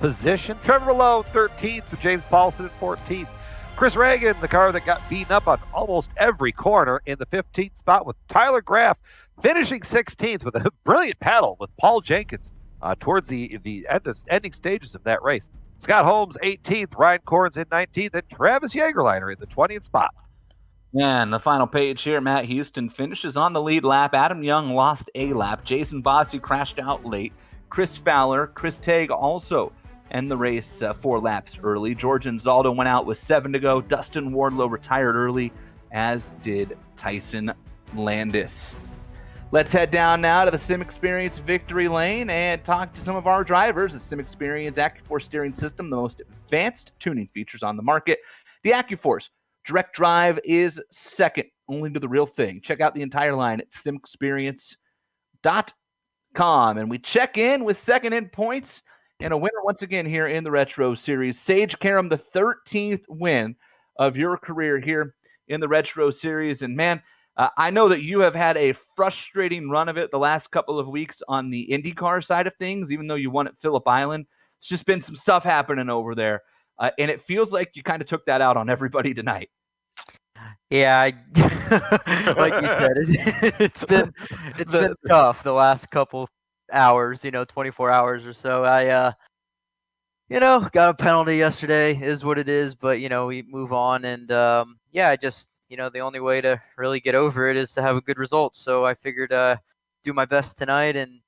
position. Trevor Lowe, 13th, with James Paulson in 14th. Chris Reagan, the car that got beaten up on almost every corner, in the 15th spot with Tyler Graff, finishing 16th with a brilliant paddle with Paul Jenkins towards the ending stages of that race. Scott Holmes, 18th, Ryan Corns in 19th, and Travis Jagerliner in the 20th spot. And the final page here, Matt Houston finishes on the lead lap. Adam Young lost a lap. Jason Bossie crashed out late. Chris Fowler, Chris Tague also end the race 4 laps early. George Anzaldo went out with 7 to go. Dustin Wardlow retired early, as did Tyson Landis. Let's head down now to the Sim Experience victory lane and talk to some of our drivers. The Sim Experience AccuForce steering system, the most advanced tuning features on the market. The AccuForce Direct Drive is second, only to the real thing. Check out the entire line at simexperience.com. And we check in with second in points and a winner once again here in the Retro Series. Sage Karam, the 13th win of your career here in the Retro Series. And man, I know that you have had a frustrating run of it the last couple of weeks on the IndyCar side of things, even though you won at Phillip Island. It's just been some stuff happening over there. And it feels like you kind of took that out on everybody tonight. Yeah, like you said, it's been tough the last couple hours, 24 hours or so. I got a penalty yesterday, is what it is, but we move on, and I just the only way to really get over it is to have a good result. So I figured do my best tonight and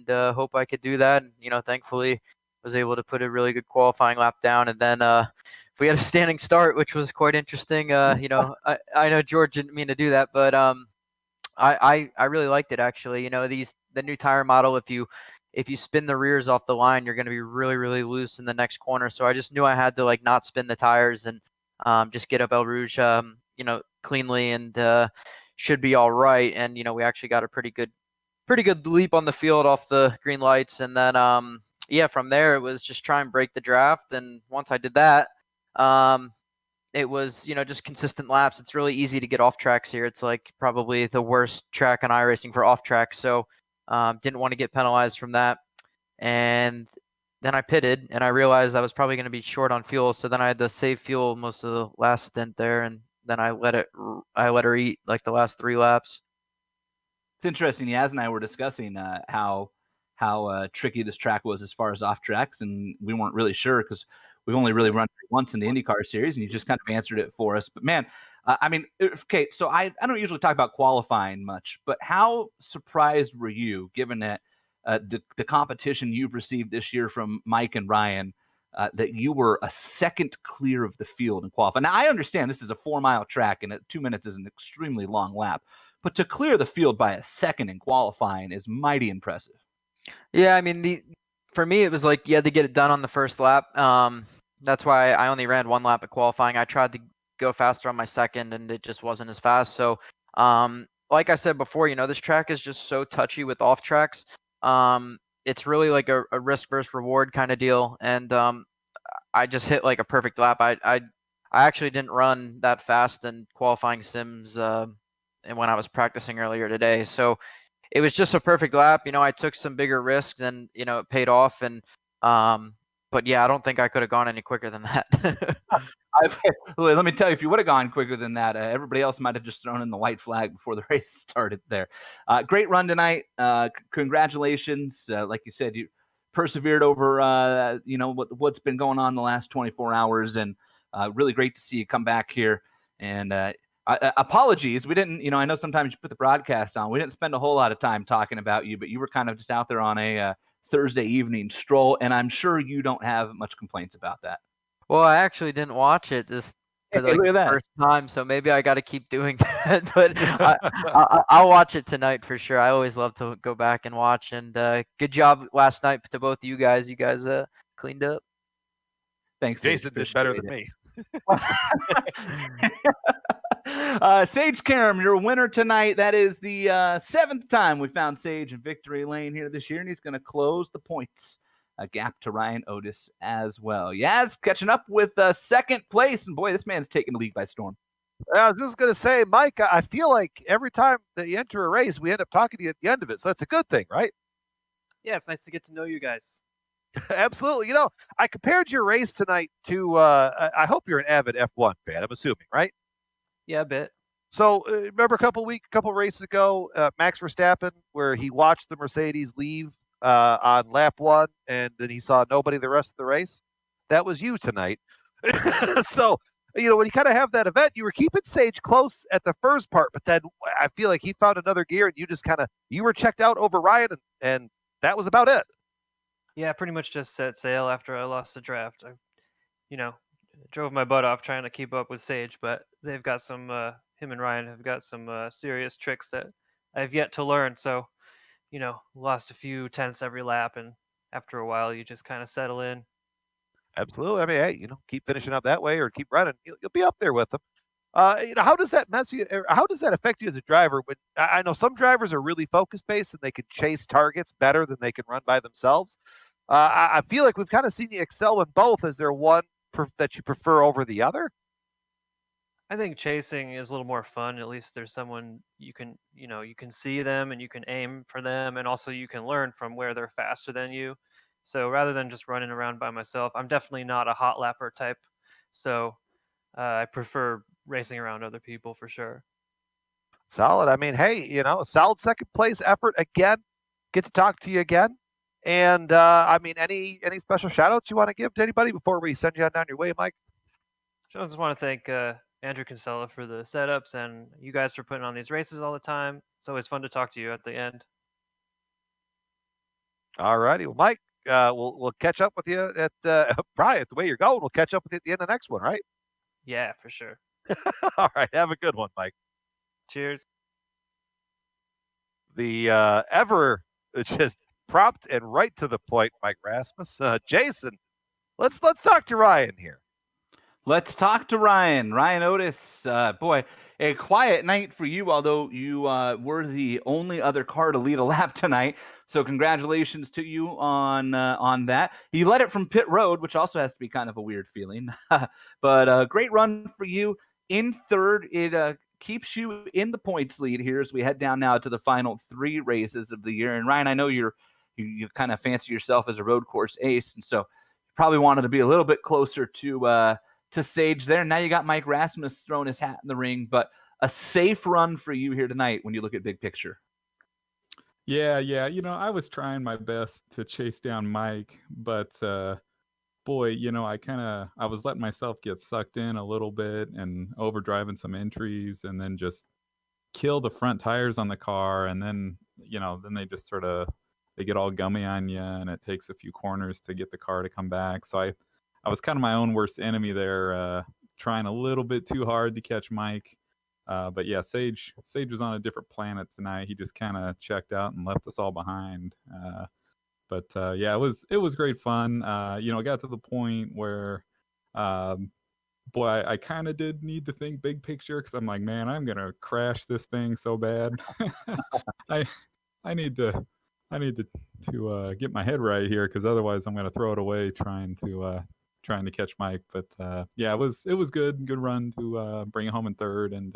hope I could do that. And thankfully was able to put a really good qualifying lap down, and then we had a standing start, which was quite interesting. I know George didn't mean to do that, but I really liked it actually. The new tire model, if you spin the rears off the line, you're going to be really, really loose in the next corner. So I just knew I had to not spin the tires and just get up El Rouge cleanly, and should be all right. And we actually got a pretty good leap on the field off the green lights, and then from there it was just try and break the draft. And once I did that, it was just consistent laps. It's really easy to get off tracks here. It's like probably the worst track on iRacing for off track, so didn't want to get penalized from that. And then I pitted, and I realized I was probably going to be short on fuel, so then I had to save fuel most of the last stint there, and then I let her eat like the last 3 laps. It's interesting. Yaz and I were discussing how tricky this track was as far as off tracks, and we weren't really sure because we've only really run once in the IndyCar series, and you just kind of answered it for us. But man, okay, so I don't usually talk about qualifying much, but how surprised were you, given that the competition you've received this year from Mike and Ryan, that you were a second clear of the field in qualifying? Now, I understand this is a 4-mile track, and 2 minutes is an extremely long lap, but to clear the field by a second in qualifying is mighty impressive. Yeah, I mean, for me, it was like you had to get it done on the first lap. That's why I only ran 1 lap at qualifying. I tried to go faster on my second, and it just wasn't as fast. So, like I said before, this track is just so touchy with off tracks. It's really like a risk versus reward kind of deal. And I just hit like a perfect lap. I actually didn't run that fast in qualifying sims and when I was practicing earlier today. So it was just a perfect lap. I took some bigger risks, and it paid off. And but yeah, I don't think I could have gone any quicker than that. Let me tell you, if you would have gone quicker than that, everybody else might have just thrown in the white flag before the race started there. Great run tonight. Congratulations. Like you said, you persevered over, what's been going on the last 24 hours, and really great to see you come back here. And apologies. We didn't, I know sometimes you put the broadcast on. We didn't spend a whole lot of time talking about you, but you were kind of just out there on a Thursday evening stroll, and I'm sure you don't have much complaints about that. Well, I actually didn't watch it. for Hey, like look at the that. first time, so maybe I got to keep doing that. But I'll watch it tonight for sure. I always love to go back and watch. And good job last night to both of you guys. You guys cleaned up. Thanks, Sage. Jason did better than Appreciate me. it. Sage Karam, your winner tonight. That is the 7th time we found Sage in victory lane here this year, and he's going to close the points gap to Ryan Otis as well. Yaz catching up with 2nd place, and boy, this man's taking the league by storm. I was just going to say, Mike, I feel like every time that you enter a race, we end up talking to you at the end of it. So that's a good thing, right? Yeah, it's nice to get to know you guys. Absolutely. You know, I compared your race tonight to, I hope you're an avid F1 fan, I'm assuming, right? Yeah, a bit. So remember a couple races ago, Max Verstappen, where he watched the Mercedes leave on lap 1, and then he saw nobody the rest of the race? That was you tonight. So, you know, when you kind of have that event, you were keeping Sage close at the first part, but then I feel like he found another gear, and you just you were checked out over Ryan, and that was about it. Yeah, pretty much just set sail after I lost the draft. I, drove my butt off trying to keep up with Sage, but they've got some, him and Ryan have got some serious tricks that I've yet to learn. So, lost a few tenths every lap, and after a while, you just kind of settle in. Absolutely. I mean, hey, keep finishing up that way or keep running. You'll be up there with them. How does that how does that affect you as a driver? When I know some drivers are really focus based and they can chase targets better than they can run by themselves. I feel like we've kind of seen you excel in both. Is there one that you prefer over the other? I think chasing is a little more fun. At least there's someone you can see them and you can aim for them, and also you can learn from where they're faster than you. So rather than just running around by myself, I'm definitely not a hot lapper type. So I prefer racing around other people for sure. Solid. I mean, hey, a solid second place effort again. Get to talk to you again. And I mean, any special shout outs you want to give to anybody before we send you on down your way, Mike? I just want to thank Andrew Kinsella for the setups and you guys for putting on these races all the time. It's always fun to talk to you at the end. All righty. Well, Mike, we'll catch up with you at probably the way you're going. We'll catch up with you at the end of the next one, right? Yeah, for sure. All right. Have a good one, Mike. Cheers. The ever just prompt and right to the point, Mike Rasmus. Jason, let's talk to Ryan here. Let's talk to Ryan. Ryan Otis, boy, a quiet night for you, although you were the only other car to lead a lap tonight. So congratulations to you on that. You led it from pit road, which also has to be kind of a weird feeling. But great run for you. In third, it keeps you in the points lead here as we head down now to the final 3 races of the year. And Ryan, I know you kind of fancy yourself as a road course ace, and so you probably wanted to be a little bit closer to Sage there. Now you got Mike Rasmus throwing his hat in the ring, but a safe run for you here tonight when you look at big picture. Yeah. I was trying my best to chase down Mike, but boy, I was letting myself get sucked in a little bit and overdriving some entries, and then just kill the front tires on the car, and then then they just they get all gummy on you, and it takes a few corners to get the car to come back. So I was kind of my own worst enemy there, trying a little bit too hard to catch Mike. But yeah, Sage was on a different planet tonight. He just kind of checked out and left us all behind. But yeah, it was great fun. It got to the point where, boy, I kind of did need to think big picture, because I'm like, man, I'm gonna crash this thing so bad. I need to get my head right here, because otherwise I'm gonna throw it away trying to catch Mike. But yeah, it was good run to bring it home in third, and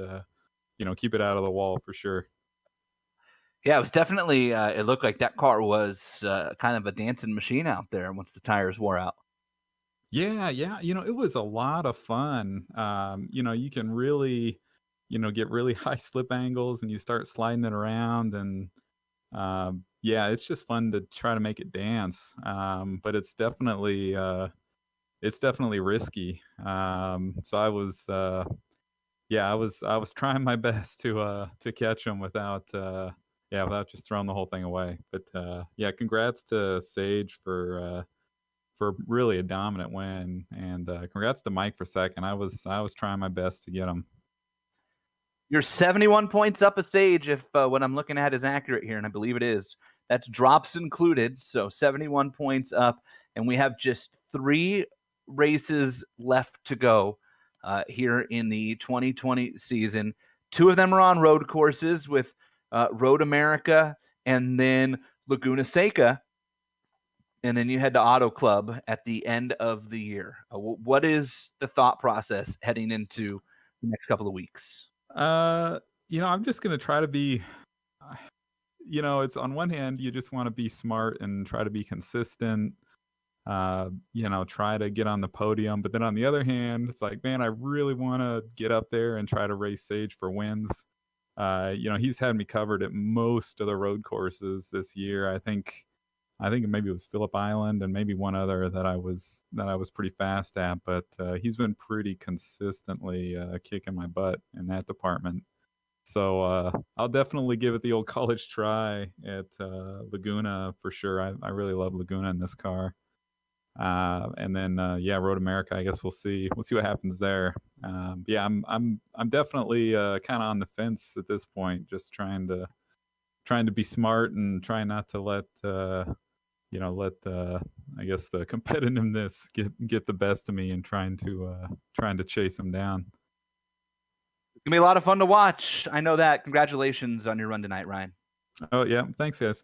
keep it out of the wall for sure. Yeah, it was definitely. It looked like that car was kind of a dancing machine out there once the tires wore out. Yeah, it was a lot of fun. You can really, get really high slip angles, and you start sliding it around, and yeah, it's just fun to try to make it dance. But it's definitely risky. So I was, I was trying my best to catch him without just throwing the whole thing away. But yeah, congrats to Sage for for really a dominant win. And congrats to Mike for second. I was trying my best to get him. You're 71 points up a Sage if what I'm looking at is accurate here, and I believe it is. That's drops included, so 71 points up, and we have just 3 races left to go here in the 2020 season. 2 of them are on road courses with Road America and then Laguna Seca, and then you head to Auto Club at the end of the year. What is the thought process heading into the next couple of weeks? I'm just going to try to be, it's on one hand, you just want to be smart and try to be consistent, try to get on the podium. But then on the other hand, it's like, man, I really want to get up there and try to race Sage for wins. He's had me covered at most of the road courses this year. I think maybe it was Phillip Island and maybe one other that I was pretty fast at, but he's been pretty consistently kicking my butt in that department. So I'll definitely give it the old college try at Laguna for sure. I really love Laguna in this car. And then Road America, I guess we'll see what happens there. I'm definitely kind of on the fence at this point, just trying to be smart and try not to let I guess the competitiveness get the best of me and trying to chase them down. It's gonna be a lot of fun to watch. I know that. Congratulations on your run tonight, Ryan. Oh yeah, thanks guys.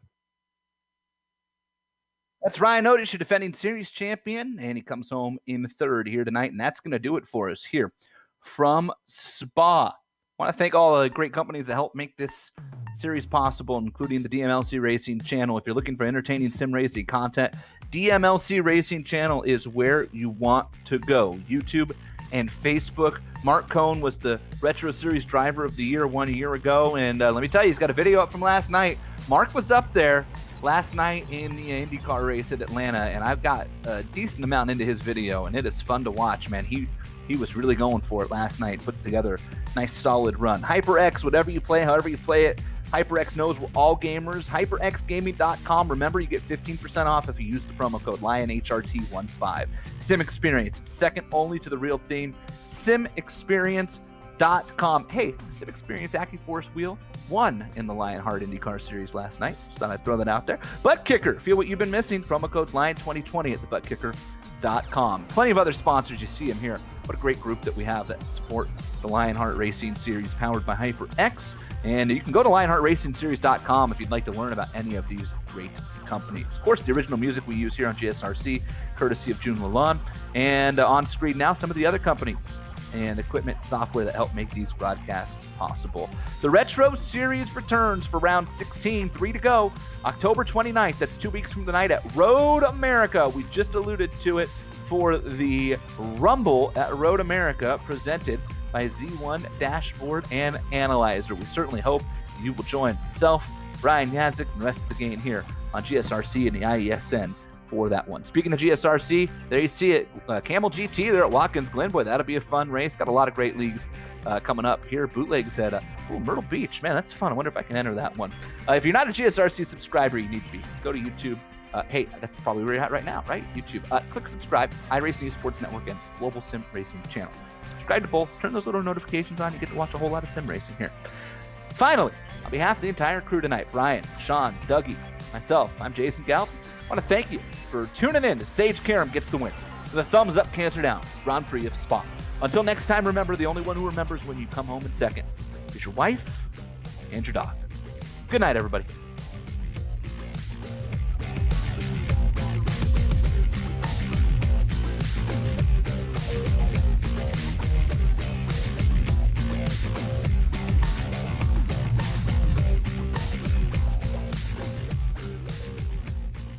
That's Ryan Otis, your defending series champion, and he comes home in third here tonight, and that's going to do it for us here from Spa. I want to thank all the great companies that help make this series possible, including the DMLC Racing channel. If you're looking for entertaining sim racing content, DMLC Racing channel is where you want to go. YouTube and Facebook. Mark Cohn was the Retro Series Driver of the Year 1 year ago, and let me tell you, he's got a video up from last night. Mark was up there last night in the IndyCar race at Atlanta, and I've got a decent amount into his video, and it is fun to watch, man. He was really going for it last night, put together a nice solid run. HyperX, whatever you play, however you play it, HyperX knows we're all gamers. HyperXGaming.com. Remember, you get 15% off if you use the promo code LionHRT15. Sim Experience, it's second only to the real theme. SimExperience.com. Hey, Sim Experience AccuForce wheel won in the Lionheart IndyCar Series last night. Just thought I'd throw that out there. Butt Kicker, feel what you've been missing. Promo code LION2020 at thebuttkicker.com. Plenty of other sponsors. You see them here. What a great group that we have that support the Lionheart Racing Series powered by HyperX. And you can go to LionheartRacingSeries.com if you'd like to learn about any of these great companies. Of course, the original music we use here on GSRC, courtesy of June Lalonde. And on screen now, some of the other companies and equipment software that help make these broadcasts possible. The Retro Series returns for round 16, 3 to go, October 29th. That's 2 weeks from tonight at Road America. We just alluded to it for the Rumble at Road America, presented by Z1 Dashboard and Analyzer. We certainly hope you will join myself, Brian Yazik, and the rest of the gang here on GSRC and the IESN for that one. Speaking of GSRC, there you see it. Camel GT there at Watkins Glen. Boy, that'll be a fun race. Got a lot of great leagues coming up here. Bootlegs at Myrtle Beach. Man, that's fun. I wonder if I can enter that one. If you're not a GSRC subscriber, you need to be. Go to YouTube. Hey, that's probably where you're at right now, right? YouTube. Click subscribe. iRacing Esports Network and Global Sim Racing Channel. Subscribe to both. Turn those little notifications on. You get to watch a whole lot of sim racing here. Finally, on behalf of the entire crew tonight, Brian, Sean, Dougie, myself, I'm Jason Galvin. I want to thank you for tuning in to Sage Karam Gets the Win. With a thumbs up, cancer down, Grand Prix of Spa. Until next time, remember, the only one who remembers when you come home in second is your wife and your dog. Good night, everybody.